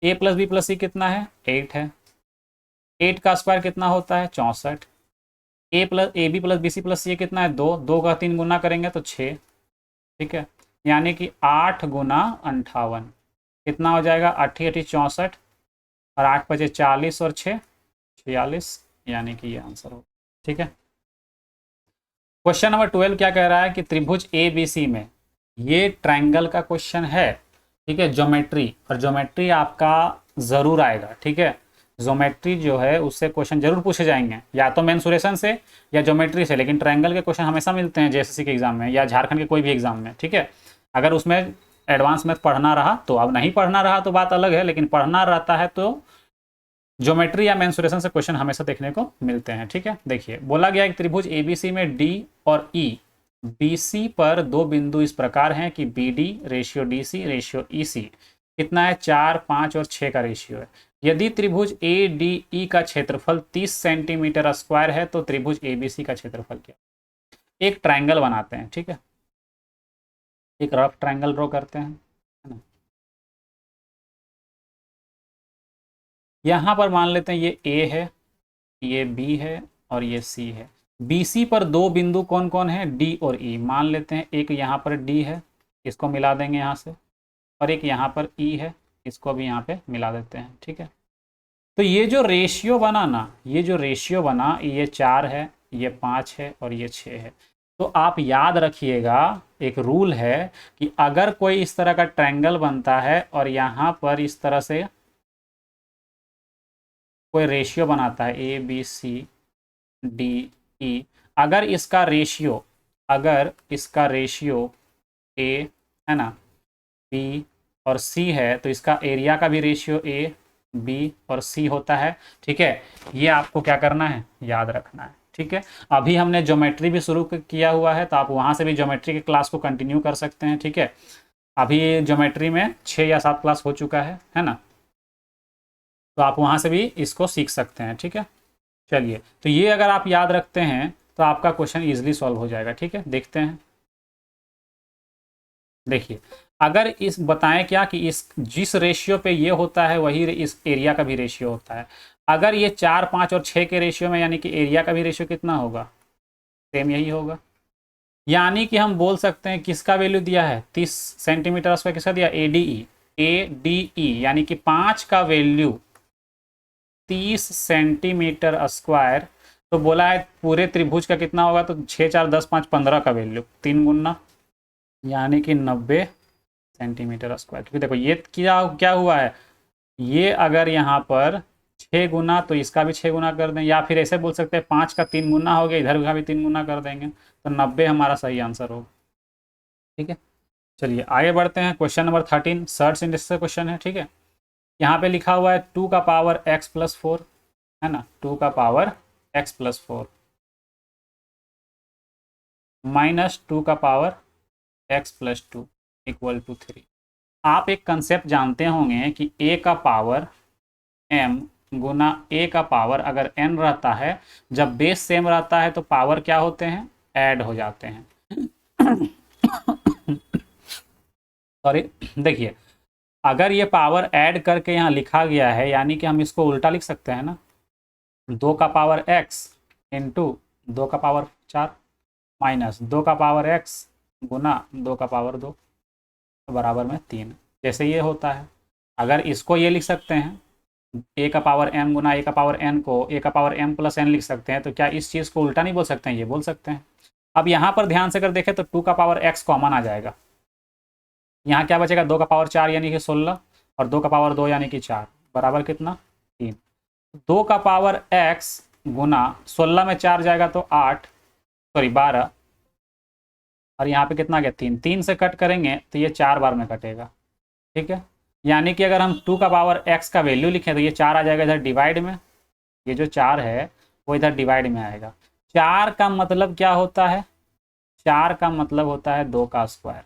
a plus B plus C कितना है 8 है, 8 का स्क्वायर कितना होता है 64, A B plus B C plus C कितना है 2, 2 का 3 गुना करेंगे तो 6। ठीक है, यानी कि 8 गुना 58 कितना हो जाएगा 8 8 64 और 8 बचे 40 और 6 46, यानी कि ये आंसर हो। ठीक है, क्वेश्चन नंबर 12 क्या कह रहा है कि त्रिभुज ए बी सी में, ये ट्रायंगल का क्वेश्चन है। ठीक है, ज्योमेट्री, और ज्योमेट्री आपका ज़रूर आएगा। ठीक है, ज्योमेट्री जो है उससे क्वेश्चन जरूर पूछे जाएंगे, या तो मेंसुरेशन से या ज्योमेट्री से, लेकिन ट्रायंगल के क्वेश्चन हमेशा मिलते हैं जेएसएससी के एग्जाम में या झारखंड के कोई भी एग्जाम में। ठीक है, अगर उसमें एडवांस मैथ पढ़ना रहा तो, अब नहीं पढ़ना रहा तो बात अलग है, लेकिन पढ़ना रहता है तो ज्योमेट्री या मेंसुरेशन से क्वेश्चन हमेशा देखने को मिलते हैं। ठीक है, देखिए बोला गया है त्रिभुज एबीसी में डी और ई बीसी पर 2 बिंदु इस प्रकार हैं कि B D ratio D C ratio E C कितना है 4 5 और 6 का रेशियो है। यदि त्रिभुज ए डी ई का क्षेत्रफल 30 सेंटीमीटर स्क्वायर है तो त्रिभुज एबीसी का क्षेत्रफल क्या। एक ट्रायंगल बनाते हैं। ठीक है, एक रफ ट्रायंगल ड्रॉ करते हैं, है ना। यहाँ पर मान लेते हैं ये ए है, ये बी है और ये सी है। BC पर 2 बिंदु कौन कौन है D और E। मान लेते हैं एक यहाँ पर D है, इसको मिला देंगे यहाँ से, और एक यहाँ पर E है, इसको भी यहाँ पे मिला देते हैं। ठीक है, तो ये जो रेशियो बना ना, ये जो रेशियो बना, ये 4 है, ये 5 है और ये 6 है। तो आप याद रखिएगा एक रूल है कि अगर कोई इस तरह का ट्रायंगल बनता है और यहाँ पर इस तरह से कोई रेशियो बनाता है ABCDE, अगर इसका रेशियो A है ना, B और C है तो इसका एरिया का भी रेशियो A B और C होता है। ठीक है, ये आपको क्या करना है याद रखना है। ठीक है, अभी हमने ज्योमेट्री भी शुरू किया हुआ है तो आप वहाँ से भी ज्योमेट्री के क्लास को कंटिन्यू कर सकते हैं। ठीक है, अभी ज्योमेट्री में 6 या 7 क्लास हो चुका है ना, तो आप वहाँ से भी इसको सीख सकते हैं। ठीक है, चलिए, तो ये अगर आप याद रखते हैं तो आपका क्वेश्चन इजीली सॉल्व हो जाएगा। ठीक है, देखते हैं। देखिए, अगर इस बताएं क्या कि इस जिस रेशियो पे ये होता है वही इस एरिया का भी रेशियो होता है। अगर ये 4 5 और 6 के रेशियो में, यानी कि एरिया का भी रेशियो कितना होगा सेम यही होगा। यानी कि हम बोल सकते हैं किसका वैल्यू दिया है 30 सेंटीमीटर स्क्वायर, किसका दिया ADE, यानी कि 5 का वैल्यू 30 सेंटीमीटर स्क्वायर तो बोला है पूरे त्रिभुज का कितना होगा, तो 6 4 10 5 15 का वैल्यू 3 गुना यानी कि 90 सेंटीमीटर स्क्वायर। क्योंकि देखो ये क्या क्या हुआ है, ये अगर यहाँ पर 6 गुना तो इसका भी 6 गुना कर दें, या फिर ऐसे बोल सकते हैं 5 का 3 गुना हो गया, इधर का भी 3 गुना कर देंगे, तो 90 हमारा सही आंसर होगा। ठीक है, चलिए आगे बढ़ते हैं। Question number 13 search index question है। ठीक है, यहाँ पे लिखा हुआ है 2 का पावर x प्लस 4, है ना, 2 का पावर x प्लस 4 माइनस 2 का power x plus 2 equal to 3। आप एक कंसेप्ट जानते होंगे कि a का पावर m गुना a का पावर अगर n रहता है, जब बेस सेम रहता है तो पावर क्या होते हैं, ऐड हो जाते हैं। सॉरी, देखिए अगर ये पावर ऐड करके यहाँ लिखा गया है, यानी कि हम इसको उल्टा लिख सकते हैं ना, 2 का पावर x इंटू 2 का पावर 4 माइनस 2 का पावर x गुना 2 का पावर 2 बराबर में 3। जैसे ये होता है, अगर इसको ये लिख सकते हैं a का पावर m गुना a का पावर n को a का पावर m प्लस n लिख सकते हैं, तो क्या इस चीज़ को उल्टा नहीं बोल सकते हैं, ये बोल सकते हैं। अब यहाँ पर ध्यान से अगर देखें तो 2 का पावर x कॉमन आ जाएगा, यहाँ क्या बचेगा, 2 का पावर 4 यानी कि 16 और 2 का पावर 2 यानी कि 4 बराबर कितना 3। 2 का पावर x गुना 16 में 4 जाएगा तो 8 सॉरी 12 और यहाँ पे कितना गया 3, 3 से कट करेंगे तो ये 4 बार में कटेगा। ठीक है, यानी कि अगर हम 2 का पावर x का वैल्यू लिखें तो ये 4 आ जाएगा इधर डिवाइड में, ये जो 4 है वो इधर डिवाइड में आएगा। 4 का मतलब क्या होता है, 4 का मतलब होता है 2 का स्क्वायर,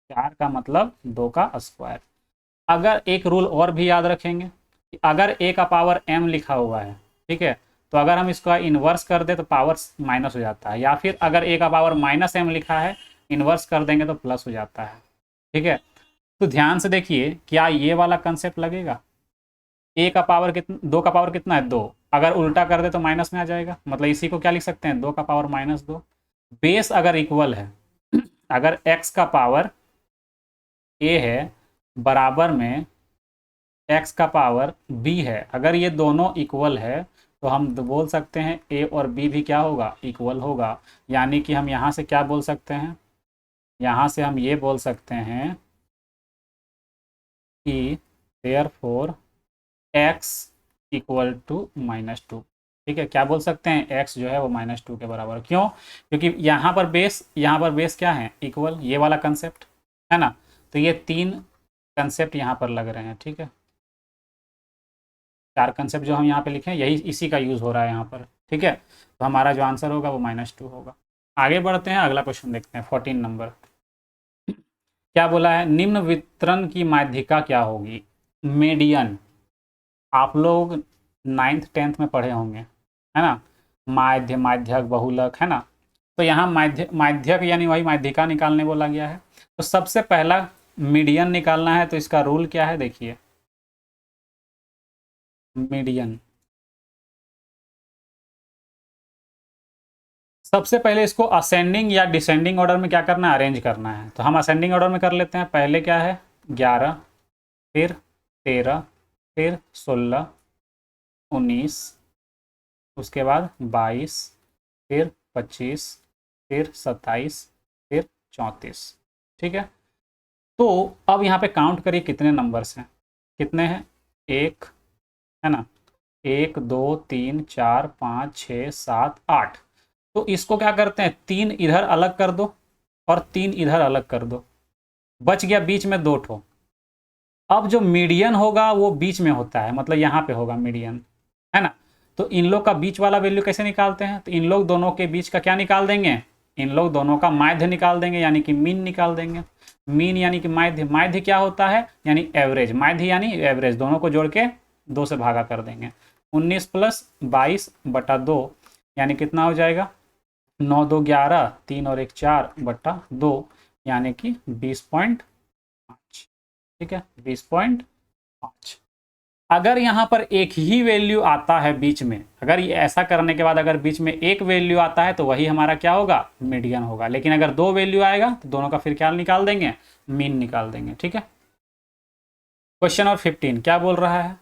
4 का मतलब 2 का स्क्वायर। अगर एक रूल और भी याद रखेंगे कि अगर a का पावर m लिखा हुआ है, ठीक है, तो अगर हम इसका इन्वर्स कर दे तो पावर माइनस हो जाता है, या फिर अगर a का पावर माइनस m लिखा है इन्वर्स कर देंगे तो प्लस हो जाता है। ठीक है, तो ध्यान से देखिए क्या ये वाला कंसेप्ट लगेगा, a का पावर कितना, 2 का पावर कितना है 2, अगर उल्टा कर दे तो माइनस में आ जाएगा, मतलब इसी को क्या लिख सकते हैं 2 का पावर माइनस 2। बेस अगर इक्वल है, अगर x का पावर a है बराबर में x का पावर b है, अगर ये दोनों इक्वल है तो हम बोल सकते हैं a और b भी क्या होगा, इक्वल होगा। यानी कि हम यहाँ से क्या बोल सकते हैं, यहाँ से हम ये बोल सकते हैं कि देयरफॉर x इक्वल टू -2। ठीक है, क्या बोल सकते हैं, x जो है वो -2 के बराबर। क्यों, क्योंकि यहाँ पर बेस क्या है, इक्वल, ये वाला कंसेप्ट है ना, तो ये 3 कंसेप्ट यहाँ पर लग रहे हैं। ठीक है, 4 कंसेप्ट जो हम यहाँ पे लिखे हैं यही इसी का यूज़ हो रहा है यहाँ पर। ठीक है, तो हमारा जो आंसर होगा वो -2 होगा। आगे बढ़ते हैं, अगला क्वेश्चन देखते हैं 14 नंबर। क्या बोला है, निम्न वितरण की माध्यिका क्या होगी, मीडियन। आप लोग 9th 10th में पढ़े होंगे, है ना, माध्य माध्यक बहुलक, है ना, तो यहाँ माध्यक यानी वही माध्यिका निकालने बोला गया है। तो सबसे पहला मीडियन निकालना है, तो इसका रूल क्या है देखिए, मीडियन सबसे पहले इसको असेंडिंग या डिसेंडिंग ऑर्डर में क्या करना है, अरेंज करना है। तो हम असेंडिंग ऑर्डर में कर लेते हैं। पहले क्या है 11, फिर 13, फिर 16, 19, उसके बाद 22, फिर 25, फिर 27, फिर 34। ठीक है, तो अब यहाँ पे काउंट करिए कितने नंबर्स हैं, कितने हैं, एक, है ना, 1 2 3 4 5 6 7 8। तो इसको क्या करते हैं, 3 इधर अलग कर दो और 3 इधर अलग कर दो, बच गया बीच में 2 ठो। अब जो मीडियन होगा वो बीच में होता है, मतलब यहाँ पे होगा मीडियन, है ना। तो इन लोग का बीच वाला वैल्यू कैसे निकालते हैं, तो इन लोग दोनों के बीच का क्या निकाल देंगे, इन लोग दोनों का माध्य निकाल देंगे, यानी कि मीन निकाल देंगे। मीन यानी कि माध्य, माध्य क्या होता है, यानी एवरेज, माध्य यानी एवरेज, दोनों को जोड़ के 2 से भागा कर देंगे। 19 + 22/2 यानी कितना हो जाएगा, 9 2 11, 3 और 1 4/2 यानी कि 20.5। ठीक है, 20.5। अगर यहाँ पर एक ही वैल्यू आता है बीच में, अगर ये ऐसा करने के बाद अगर बीच में एक वैल्यू आता है तो वही हमारा क्या होगा, मीडियन होगा। लेकिन अगर 2 वैल्यू आएगा तो दोनों का फिर क्या निकाल देंगे, मीन निकाल देंगे। ठीक है, क्वेश्चन नंबर 15 क्या बोल रहा है,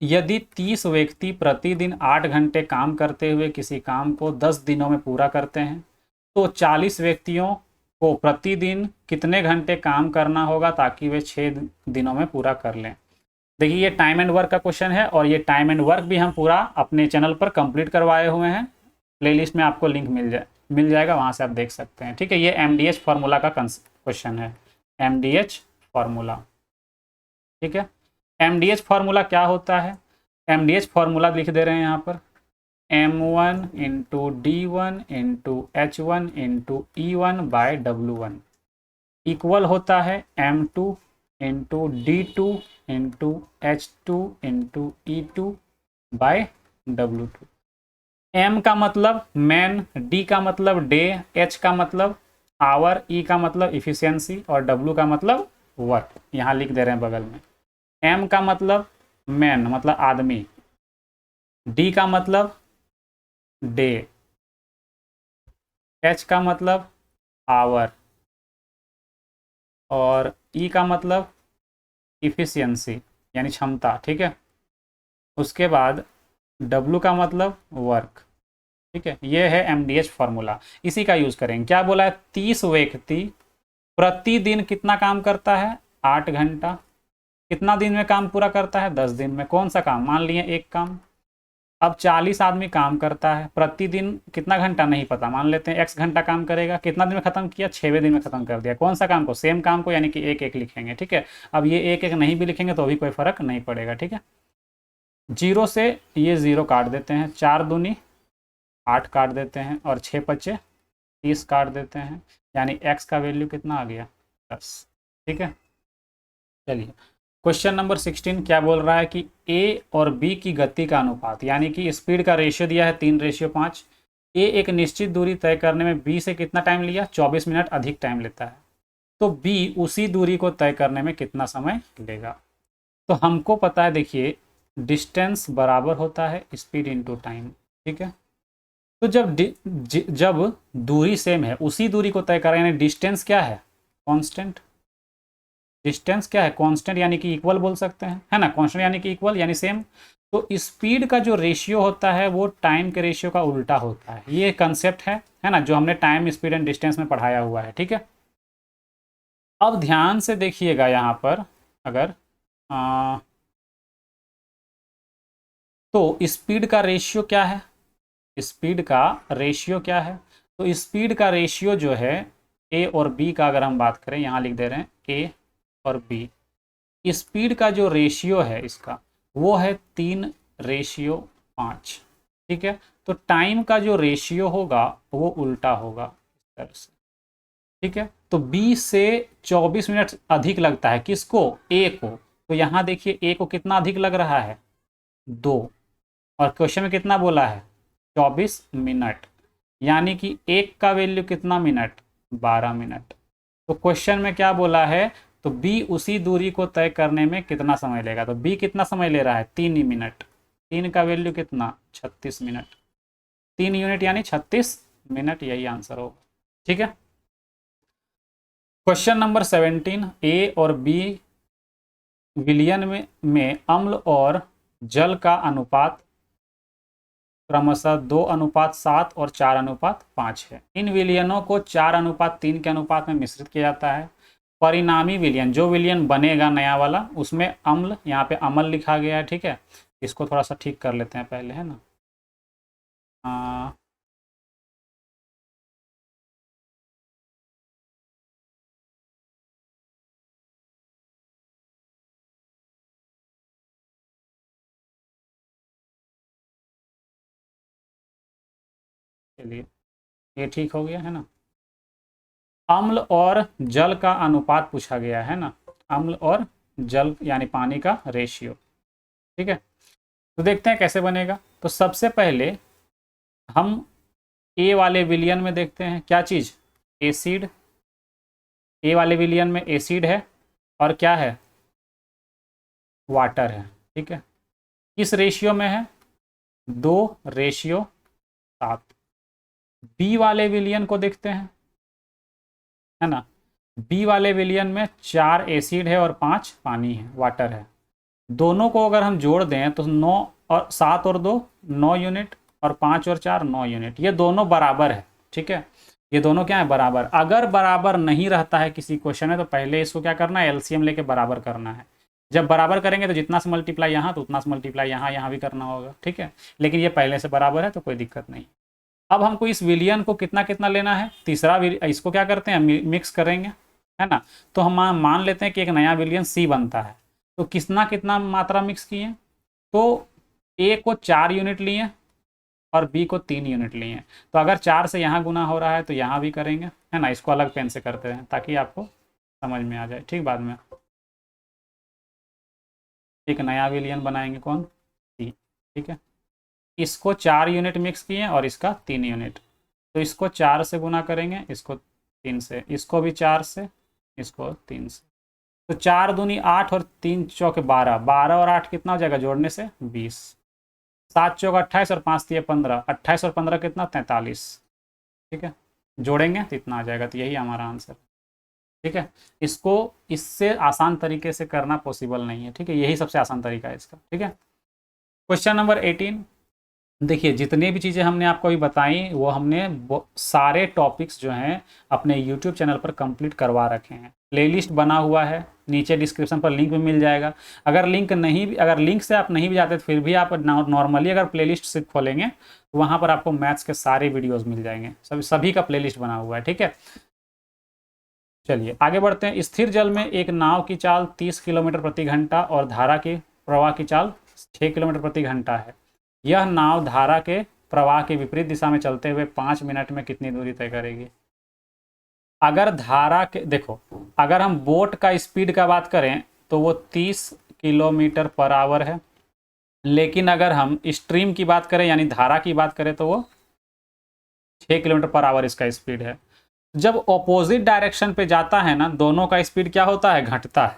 यदि 30 व्यक्ति प्रतिदिन 8 घंटे काम करते हुए किसी काम को 10 दिनों में पूरा करते हैं तो 40 व्यक्तियों को प्रतिदिन कितने घंटे काम करना होगा ताकि वे 6 दिनों में पूरा कर लें। देखिए ये टाइम एंड वर्क का क्वेश्चन है और ये टाइम एंड वर्क भी हम पूरा अपने चैनल पर कंप्लीट करवाए हुए हैं। प्लेलिस्ट में आपको लिंक मिल जाएगा, वहाँ से आप देख सकते हैं। ठीक है, ये एमडीएच फार्मूला का क्वेश्चन है, एमडीएच फार्मूला। ठीक है, एमडीएच फार्मूला क्या होता है? एमडीएच फार्मूला लिख दे रहे हैं यहाँ पर, m1 into d1 into h1 into e1 by w1 equal होता है m2 into d2 into h2 into e2 by w2। m का मतलब मैन, d का मतलब डे, h का मतलब आवर, e का मतलब इफिशियंसी और w का मतलब वर्क। यहाँ लिख दे रहे हैं बगल में। m का मतलब मैन मतलब आदमी, d का मतलब डे, h का मतलब आवर और e का मतलब इफिशियंसी यानी क्षमता। ठीक है, उसके बाद w का मतलब वर्क। ठीक है, ये है एमडीएच फार्मूला, इसी का यूज करेंगे। क्या बोला है? 30 व्यक्ति प्रतिदिन कितना काम करता है? 8 घंटा। कितना दिन में काम पूरा करता है? 10 दिन में। कौन सा काम? मान लिए एक काम। अब 40 आदमी काम करता है, प्रतिदिन कितना घंटा नहीं पता, मान लेते हैं x घंटा काम करेगा। कितना दिन में खत्म किया? 6वें दिन में खत्म कर दिया। कौन सा काम को? सेम काम को, यानी कि एक एक लिखेंगे। ठीक है, अब ये एक एक नहीं भी लिखेंगे तो भी कोई फर्क नहीं पड़ेगा। ठीक है, 0 से ये 0 काट देते हैं, 4 दूनी 8 काट देते हैं और 6 पच्चे 30 काट देते हैं, यानी x का वैल्यू कितना आ गया? 10। ठीक है, चलिए क्वेश्चन नंबर 16 क्या बोल रहा है कि a और b की गति का अनुपात, यानी कि स्पीड का रेशियो दिया है 3:5। a एक निश्चित दूरी तय करने में b से कितना टाइम लिया? 24 मिनट अधिक टाइम लेता है, तो b उसी दूरी को तय करने में कितना समय लेगा? तो हमको पता है, देखिए डिस्टेंस बराबर होता है स्पीड इंटू टाइम। ठीक है, तो जब दूरी सेम है उसी दूरी को तय करें, यानी डिस्टेंस क्या है? कांस्टेंट। डिस्टेंस क्या है? कांस्टेंट, यानी कि इक्वल बोल सकते हैं, है ना। कांस्टेंट यानी कि इक्वल यानी सेम। तो स्पीड का जो रेशियो होता है वो टाइम के रेशियो का उल्टा होता है। ये कंसेप्ट है ना, जो हमने टाइम स्पीड एंड डिस्टेंस में पढ़ाया हुआ है। ठीक है, अब ध्यान से देखिएगा यहाँ पर, अगर तो स्पीड का रेशियो क्या है? स्पीड का रेशियो क्या है? तो स्पीड का रेशियो जो है ए और बी का, अगर हम बात करें, यहाँ लिख दे रहे हैं ए और बी। स्पीड का जो रेशियो है इसका वो है 3:5। ठीक है, तो टाइम का जो रेशियो होगा वो उल्टा होगा इस तरह से। ठीक है, तो 20 से 24 मिनट अधिक लगता है, किसको? ए को। तो यहाँ देखिए ए को कितना अधिक लग रहा है? 2, और क्वेश्चन में कितना बोला है? 24 मिनट, यानी कि एक का वैल्यू कितना मिनट? 12 मिनट। तो क्वेश्चन में क्या बोला है? तो बी उसी दूरी को तय करने में कितना समय लेगा? तो बी कितना समय ले रहा है? 3 मिनट। 3 का वैल्यू कितना? 36 मिनट। 3 यूनिट यानी 36 मिनट, यही आंसर होगा। ठीक है, क्वेश्चन नंबर 17, ए और बी विलयन में अम्ल और जल का अनुपात क्रमशः 2:7 और 4:5 है। इन विलयनों को 4:3 के अनुपात में मिश्रित किया जाता है। परिणामी विलयन, जो विलयन बनेगा नया वाला, उसमें अम्ल, यहाँ पे अम्ल लिखा गया है। ठीक है, इसको थोड़ा सा ठीक कर लेते हैं पहले, है ना। चलिए ये ठीक हो गया, है ना। अम्ल और जल का अनुपात पूछा गया है ना, अम्ल और जल यानी पानी का रेशियो। ठीक है, तो देखते हैं कैसे बनेगा। तो सबसे पहले हम ए वाले विलयन में देखते हैं क्या चीज़? एसिड। ए वाले विलयन में एसिड है और क्या है? वाटर है। ठीक है, किस रेशियो में है? 2:7। बी वाले विलयन को देखते हैं, है ना। बी वाले विलयन में 4 एसिड है और 5 पानी है, वाटर है। दोनों को अगर हम जोड़ दें तो 9 और 7 और 2 9 यूनिट, और 5 और 4 9 यूनिट, ये दोनों बराबर है। ठीक है, ये दोनों क्या है, बराबर। अगर बराबर नहीं रहता है किसी क्वेश्चन में तो पहले इसको क्या करना है, एलसीएम लेके बराबर करना है। जब बराबर करेंगे तो जितना से मल्टीप्लाई यहाँ तो उतना से मल्टीप्लाई यहाँ, यहाँ भी करना होगा। ठीक है, लेकिन ये पहले से बराबर है तो कोई दिक्कत नहीं। अब हमको इस विलियन को कितना कितना लेना है, तीसरा इसको क्या करते हैं, मिक्स करेंगे, है ना। तो हम मान लेते हैं कि एक नया विलियन सी बनता है, तो कितना कितना मात्रा मिक्स किए, तो ए को 4 यूनिट लिए और बी को 3 यूनिट लिए। तो अगर 4 से यहाँ गुना हो रहा है तो यहाँ भी करेंगे, है ना। इसको अलग पेन से करते हैं ताकि आपको समझ में आ जाए। ठीक, बाद में एक नया विलियन बनाएंगे, कौन, सी। ठीक है, इसको 4 यूनिट मिक्स किए और इसका 3 यूनिट, तो इसको 4 से गुना करेंगे, इसको 3 से, इसको भी 4 से, इसको 3 से। तो 4 दूनी 8 और 3 चौके 12, 12 और 8 कितना हो जाएगा जोड़ने से, 20। 7 चौक 28 और 5 दिए 15, 28 और 15 कितना, 43। ठीक है, जोड़ेंगे तो इतना आ जाएगा, तो यही हमारा आंसर। ठीक है, इसको इससे आसान तरीके से करना पॉसिबल नहीं है। ठीक है, यही सबसे आसान तरीका है इसका। ठीक है, क्वेश्चन नंबर 18। देखिए, जितनी भी चीज़ें हमने आपको अभी बताई वो हमने सारे टॉपिक्स जो हैं अपने यूट्यूब चैनल पर कंप्लीट करवा रखे हैं। प्लेलिस्ट बना हुआ है, नीचे डिस्क्रिप्शन पर लिंक भी मिल जाएगा। अगर लिंक से आप नहीं भी जाते तो फिर भी आप नॉर्मली अगर प्लेलिस्ट सिर्फ खोलेंगे तो वहाँ पर आपको मैथ्स के सारे वीडियोज़ मिल जाएंगे, सभी का प्लेलिस्ट बना हुआ है। ठीक है, चलिए आगे बढ़ते हैं। स्थिर जल में एक नाव की चाल 30 किलोमीटर प्रति घंटा और धारा की प्रवाह की चाल 6 किलोमीटर प्रति घंटा है। यह नाव धारा के प्रवाह के विपरीत दिशा में चलते हुए 5 मिनट में कितनी दूरी तय करेगी। अगर धारा के, देखो, अगर हम बोट का स्पीड का बात करें तो वो 30 किलोमीटर पर आवर है, लेकिन अगर हम स्ट्रीम की बात करें यानी धारा की बात करें तो वो 6 किलोमीटर पर आवर इसका स्पीड है। जब ऑपोजिट डायरेक्शन पे जाता है ना, दोनों का स्पीड क्या होता है, घटता है।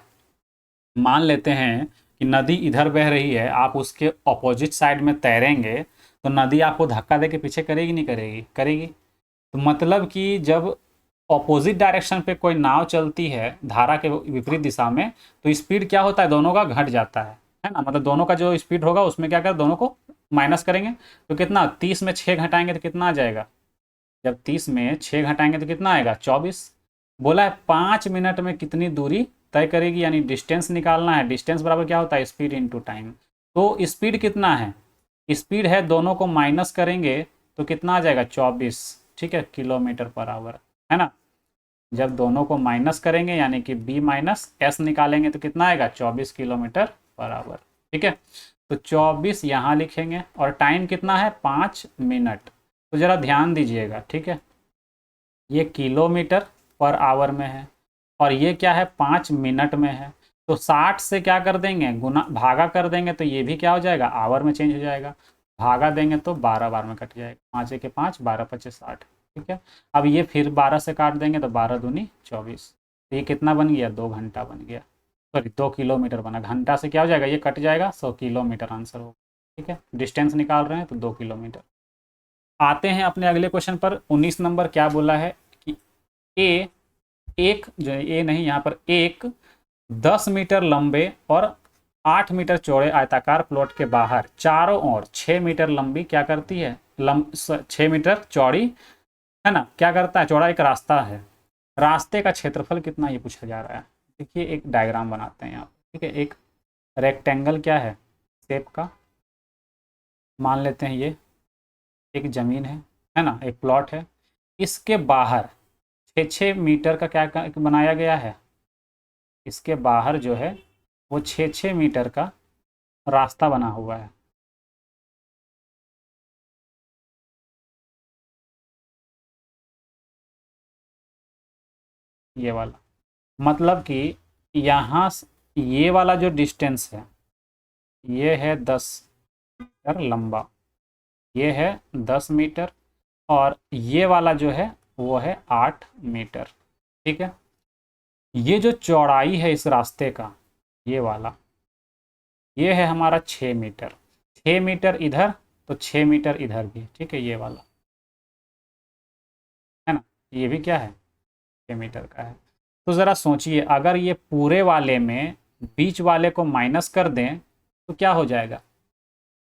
मान लेते हैं कि नदी इधर बह रही है, आप उसके ऑपोजिट साइड में तैरेंगे तो नदी आपको धक्का दे के पीछे करेगी, नहीं करेगी, करेगी। तो मतलब कि जब ऑपोजिट डायरेक्शन पे कोई नाव चलती है धारा के विपरीत दिशा में तो स्पीड क्या होता है, दोनों का घट जाता है ना। मतलब दोनों का जो स्पीड होगा उसमें क्या कर, दोनों को माइनस करेंगे तो कितना, 30 में 6 घटाएंगे तो कितना आ जाएगा, जब 30 में 6 घटाएंगे तो कितना आएगा, 24। बोला है 5 मिनट में कितनी दूरी तय करेगी, यानी डिस्टेंस निकालना है। डिस्टेंस बराबर क्या होता है, स्पीड इनटू टाइम। तो स्पीड कितना है, स्पीड है, दोनों को माइनस करेंगे तो कितना आ जाएगा, 24। ठीक है, किलोमीटर पर आवर, है ना। जब दोनों को माइनस करेंगे यानी कि बी माइनस एस निकालेंगे तो कितना आएगा, 24 किलोमीटर पर आवर। ठीक है, तो 24 यहाँ लिखेंगे और टाइम कितना है, 5 मिनट। तो ज़रा ध्यान दीजिएगा। ठीक है, ये किलोमीटर पर आवर में है और ये क्या है, 5 मिनट में है। तो 60 से क्या कर देंगे, गुना भागा कर देंगे तो ये भी क्या हो जाएगा, आवर में चेंज हो जाएगा। भागा देंगे तो 12 बार में कट जाएगा, 5 के 5, 12 25 60। ठीक है, अब ये फिर 12 से काट देंगे तो 12 दूनी 24। तो ये कितना बन गया, 2 घंटा बन गया, सॉरी 2 किलोमीटर बना। घंटा से क्या हो जाएगा, ये कट जाएगा, 100 किलोमीटर आंसर होगा। ठीक है, डिस्टेंस निकाल रहे हैं तो 2 किलोमीटर। आते हैं अपने अगले क्वेश्चन पर। 19 नंबर क्या बोला है कि एक जो ए नहीं, यहाँ पर एक 10 मीटर लंबे और 8 मीटर चौड़े आयताकार प्लॉट के बाहर चारों ओर 6 मीटर लंबी क्या करती है, 6 मीटर चौड़ी, है ना, क्या करता है, चौड़ा एक रास्ता है। रास्ते का क्षेत्रफल कितना, ये पूछा जा रहा है। देखिए एक डायग्राम बनाते हैं यहाँ। ठीक है, एक रेक्टेंगल क्या है, शेप का मान लेते हैं, ये एक ज़मीन है ना, एक प्लॉट है। इसके बाहर 6-6 मीटर का क्या बनाया गया है, इसके बाहर जो है वो 6-6 मीटर का रास्ता बना हुआ है। ये वाला मतलब कि यहाँ ये वाला जो डिस्टेंस है ये है 10 मीटर लंबा, ये है 10 मीटर, और ये वाला जो है वो है 8 मीटर। ठीक है, ये जो चौड़ाई है इस रास्ते का, ये वाला, ये है हमारा 6 मीटर। 6 मीटर इधर तो 6 मीटर इधर भी। ठीक है, ये वाला है ना, ये भी क्या है, 6 मीटर का है। तो ज़रा सोचिए, अगर ये पूरे वाले में बीच वाले को माइनस कर दें तो क्या हो जाएगा,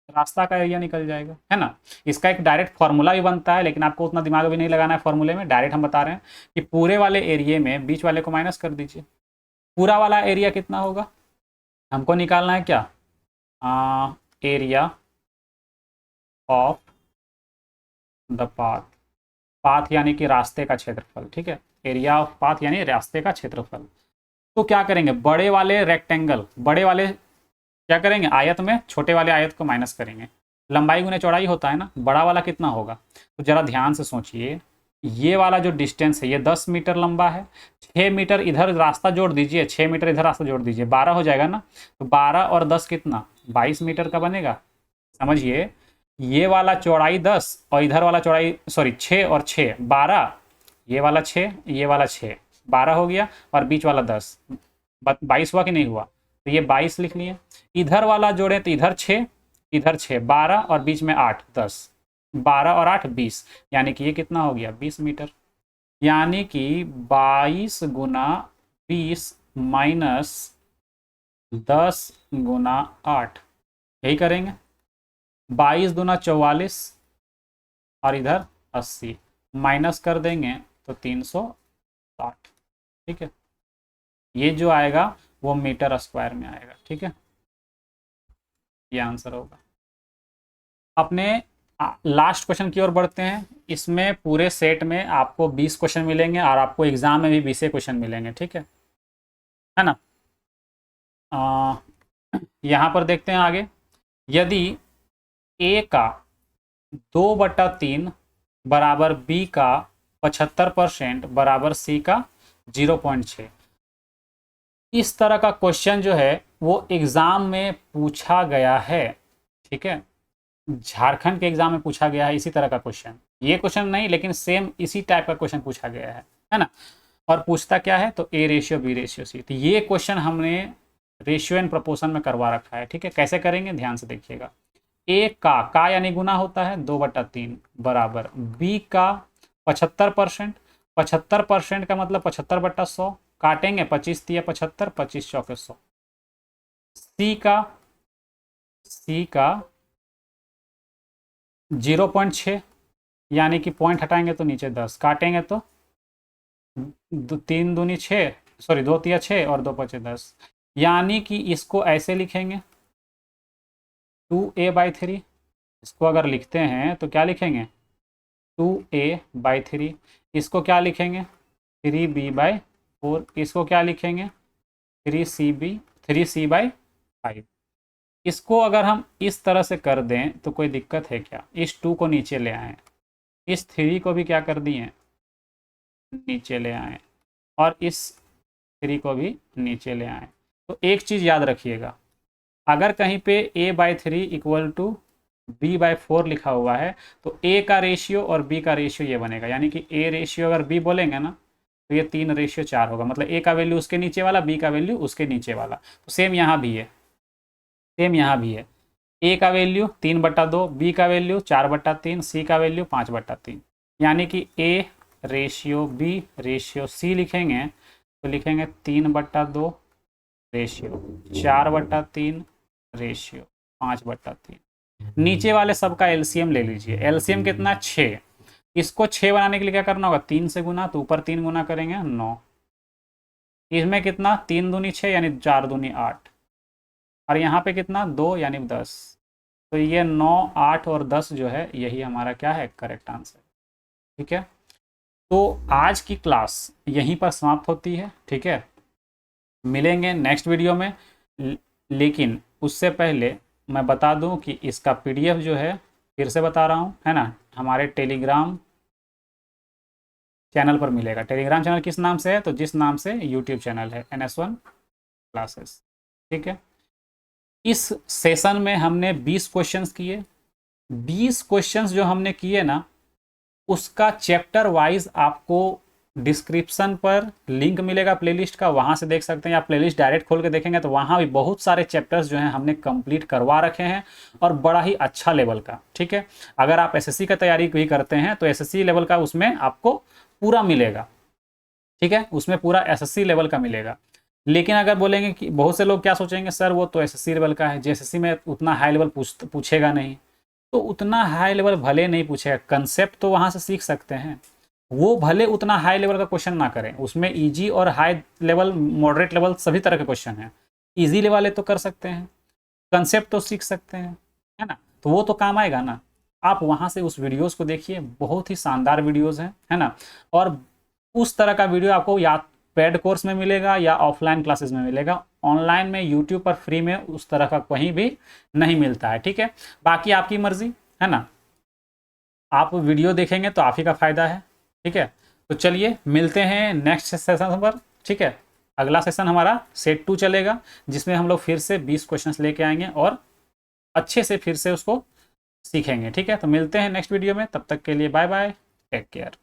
रास्ता का एरिया निकल जाएगा, है ना। इसका एक डायरेक्ट फार्मूला भी बनता है, लेकिन आपको उतना दिमाग भी नहीं लगाना है फार्मूले में, डायरेक्ट हम बता रहे हैं कि पूरे वाले एरिया में बीच वाले को माइनस कर दीजिए। पूरा वाला एरिया कितना होगा, हमको निकालना है क्या, area of the path, path यानी कि रास्ते का क्षेत्रफल, ठीक है, एरिया ऑफ पाथ यानी रास्ते का क्षेत्रफल। तो क्या करेंगे, बड़े वाले रेक्टेंगल, बड़े वाले क्या करेंगे, आयत में छोटे वाले आयत को माइनस करेंगे, लंबाई गुने चौड़ाई होता है ना, बड़ा वाला कितना होगा, तो जरा ध्यान से सोचिए, ये वाला जो डिस्टेंस है ये 10 मीटर लंबा है, 6 मीटर इधर रास्ता जोड़ दीजिए, 6 मीटर इधर रास्ता जोड़ दीजिए, 12 हो जाएगा ना, तो 12 और 10 कितना, 22 मीटर का बनेगा। समझिए, ये वाला चौड़ाई 10 और इधर वाला चौड़ाई, सॉरी 6 और 6 12, ये वाला 6 ये वाला 6, 12 हो गया, और बीच वाला 10, 22 हुआ कि नहीं हुआ, तो ये 22 लिख लिए। इधर वाला जोड़े तो इधर 6 इधर 6, 12 और बीच में 8 10, 12 और 8 20, यानी कि ये कितना हो गया 20 मीटर, यानी कि 22 गुना 20 माइनस 10 गुना 8, यही करेंगे, 22 दूना 44 और इधर 80, माइनस कर देंगे तो 360, ठीक है, ये जो आएगा वो मीटर स्क्वायर में आएगा, ठीक है, ये आंसर होगा। अपने लास्ट क्वेश्चन की ओर बढ़ते हैं। इसमें पूरे सेट में आपको 20 क्वेश्चन मिलेंगे और आपको एग्जाम में भी 20 क्वेश्चन मिलेंगे, ठीक है ना। यहाँ पर देखते हैं आगे, यदि ए का 2/3 बराबर बी का 75% बराबर सी का 0.6, इस तरह का क्वेश्चन जो है वो एग्ज़ाम में पूछा गया है, ठीक है, झारखंड के एग्जाम में पूछा गया है इसी तरह का क्वेश्चन, ये क्वेश्चन नहीं लेकिन सेम इसी टाइप का क्वेश्चन पूछा गया है ना। और पूछता क्या है, तो A ratio B ratio C, तो ये क्वेश्चन हमने रेशियो एंड प्रोपोर्शन में करवा रखा है, ठीक है। कैसे करेंगे ध्यान से देखिएगा, ए का यानी गुना होता है 2/3 बराबर बी का 75%, 75% का मतलब 75/100, काटेंगे 25 तिया 75, 25 चौके 100, सी का 0.6 यानी कि पॉइंट हटाएंगे तो नीचे 10, काटेंगे तो 3 दूनी 6, सॉरी 2 तिया 6 और 2 पचे 10, यानी कि इसको ऐसे लिखेंगे 2a/3, इसको अगर लिखते हैं तो क्या लिखेंगे 2a/3, इसको क्या लिखेंगे 3b/4, इसको क्या लिखेंगे 3c/5। इसको अगर हम इस तरह से कर दें तो कोई दिक्कत है क्या, इस 2 को नीचे ले आएँ, इस 3 को भी क्या कर दिए नीचे ले आएँ, और इस 3 को भी नीचे ले आएँ। तो एक चीज़ याद रखिएगा, अगर कहीं पे a/3 इक्वल टू b/4 लिखा हुआ है तो a का रेशियो और b का रेशियो ये बनेगा, यानी कि a रेशियो अगर b बोलेंगे ना तो ये 3 रेशियो 4 होगा, मतलब a का वैल्यू उसके नीचे वाला, b का वैल्यू उसके नीचे वाला। तो सेम यहाँ भी है, सेम यहाँ भी है, a का वैल्यू 3/2, b का वैल्यू 4/3, c का वैल्यू 5/3, यानी कि a ratio b ratio c लिखेंगे तो लिखेंगे 3/2 रेशियो 4/3 रेशियो 5/3। नीचे वाले सबका एलसीएम ले लीजिए, एलसीएम कितना 6, इसको 6 बनाने के लिए क्या करना होगा 3 से गुना, तो ऊपर 3 गुना करेंगे 9, इसमें कितना 3 दूनी 6 यानी 4 दूनी 8, और यहाँ पे कितना 2 यानी 10, तो ये 9 8 और 10 जो है यही हमारा क्या है करेक्ट आंसर, ठीक है। तो आज की क्लास यहीं पर समाप्त होती है, ठीक है, मिलेंगे नेक्स्ट वीडियो में। लेकिन उससे पहले मैं बता दूं कि इसका पीडीएफ जो है, फिर से बता रहा हूं, है ना, हमारे टेलीग्राम चैनल पर मिलेगा। टेलीग्राम चैनल किस नाम से है, तो जिस नाम से यूट्यूब चैनल है NS1 क्लासेस, ठीक है। इस सेशन में हमने 20 क्वेश्चंस किए, 20 क्वेश्चंस जो हमने किए ना उसका चैप्टर वाइज आपको डिस्क्रिप्शन पर लिंक मिलेगा प्लेलिस्ट का, वहाँ से देख सकते हैं, या प्लेलिस्ट डायरेक्ट खोल के देखेंगे तो वहाँ भी बहुत सारे चैप्टर्स जो हैं हमने कंप्लीट करवा रखे हैं, और बड़ा ही अच्छा लेवल का, ठीक है। अगर आप एसएससी का तैयारी भी करते हैं तो एसएससी लेवल का उसमें आपको पूरा मिलेगा, ठीक है, उसमें पूरा एसएससी लेवल का मिलेगा। लेकिन अगर बोलेंगे कि बहुत से लोग क्या सोचेंगे, सर वो तो एसएससी लेवल का है, जेएसएससी में उतना हाई लेवल पूछेगा नहीं। तो उतना हाई लेवल भले नहीं पूछेगा, कंसेप्ट तो वहाँ से सीख सकते हैं। वो भले उतना हाई लेवल का क्वेश्चन ना करें, उसमें इजी और हाई लेवल, मॉडरेट लेवल सभी तरह के क्वेश्चन हैं। इजी लेवल है तो कर सकते हैं, कंसेप्ट तो सीख सकते हैं, है ना। तो वो तो काम आएगा ना। आप वहाँ से उस वीडियोस को देखिए, बहुत ही शानदार वीडियोस हैं, है ना। और उस तरह का वीडियो आपको या पेड कोर्स में मिलेगा या ऑफलाइन क्लासेस में मिलेगा। ऑनलाइन में यूट्यूब पर फ्री में उस तरह का कहीं भी नहीं मिलता है, ठीक है। बाकी आपकी मर्जी, है ना। आप वीडियो देखेंगे तो आप ही का फायदा है, ठीक है। तो चलिए मिलते हैं नेक्स्ट सेशन पर, ठीक है। अगला सेशन हमारा सेट 2 चलेगा, जिसमें हम लोग फिर से 20 क्वेश्चंस लेके आएंगे और अच्छे से फिर से उसको सीखेंगे, ठीक है। तो मिलते हैं नेक्स्ट वीडियो में, तब तक के लिए बाय बाय, टेक केयर।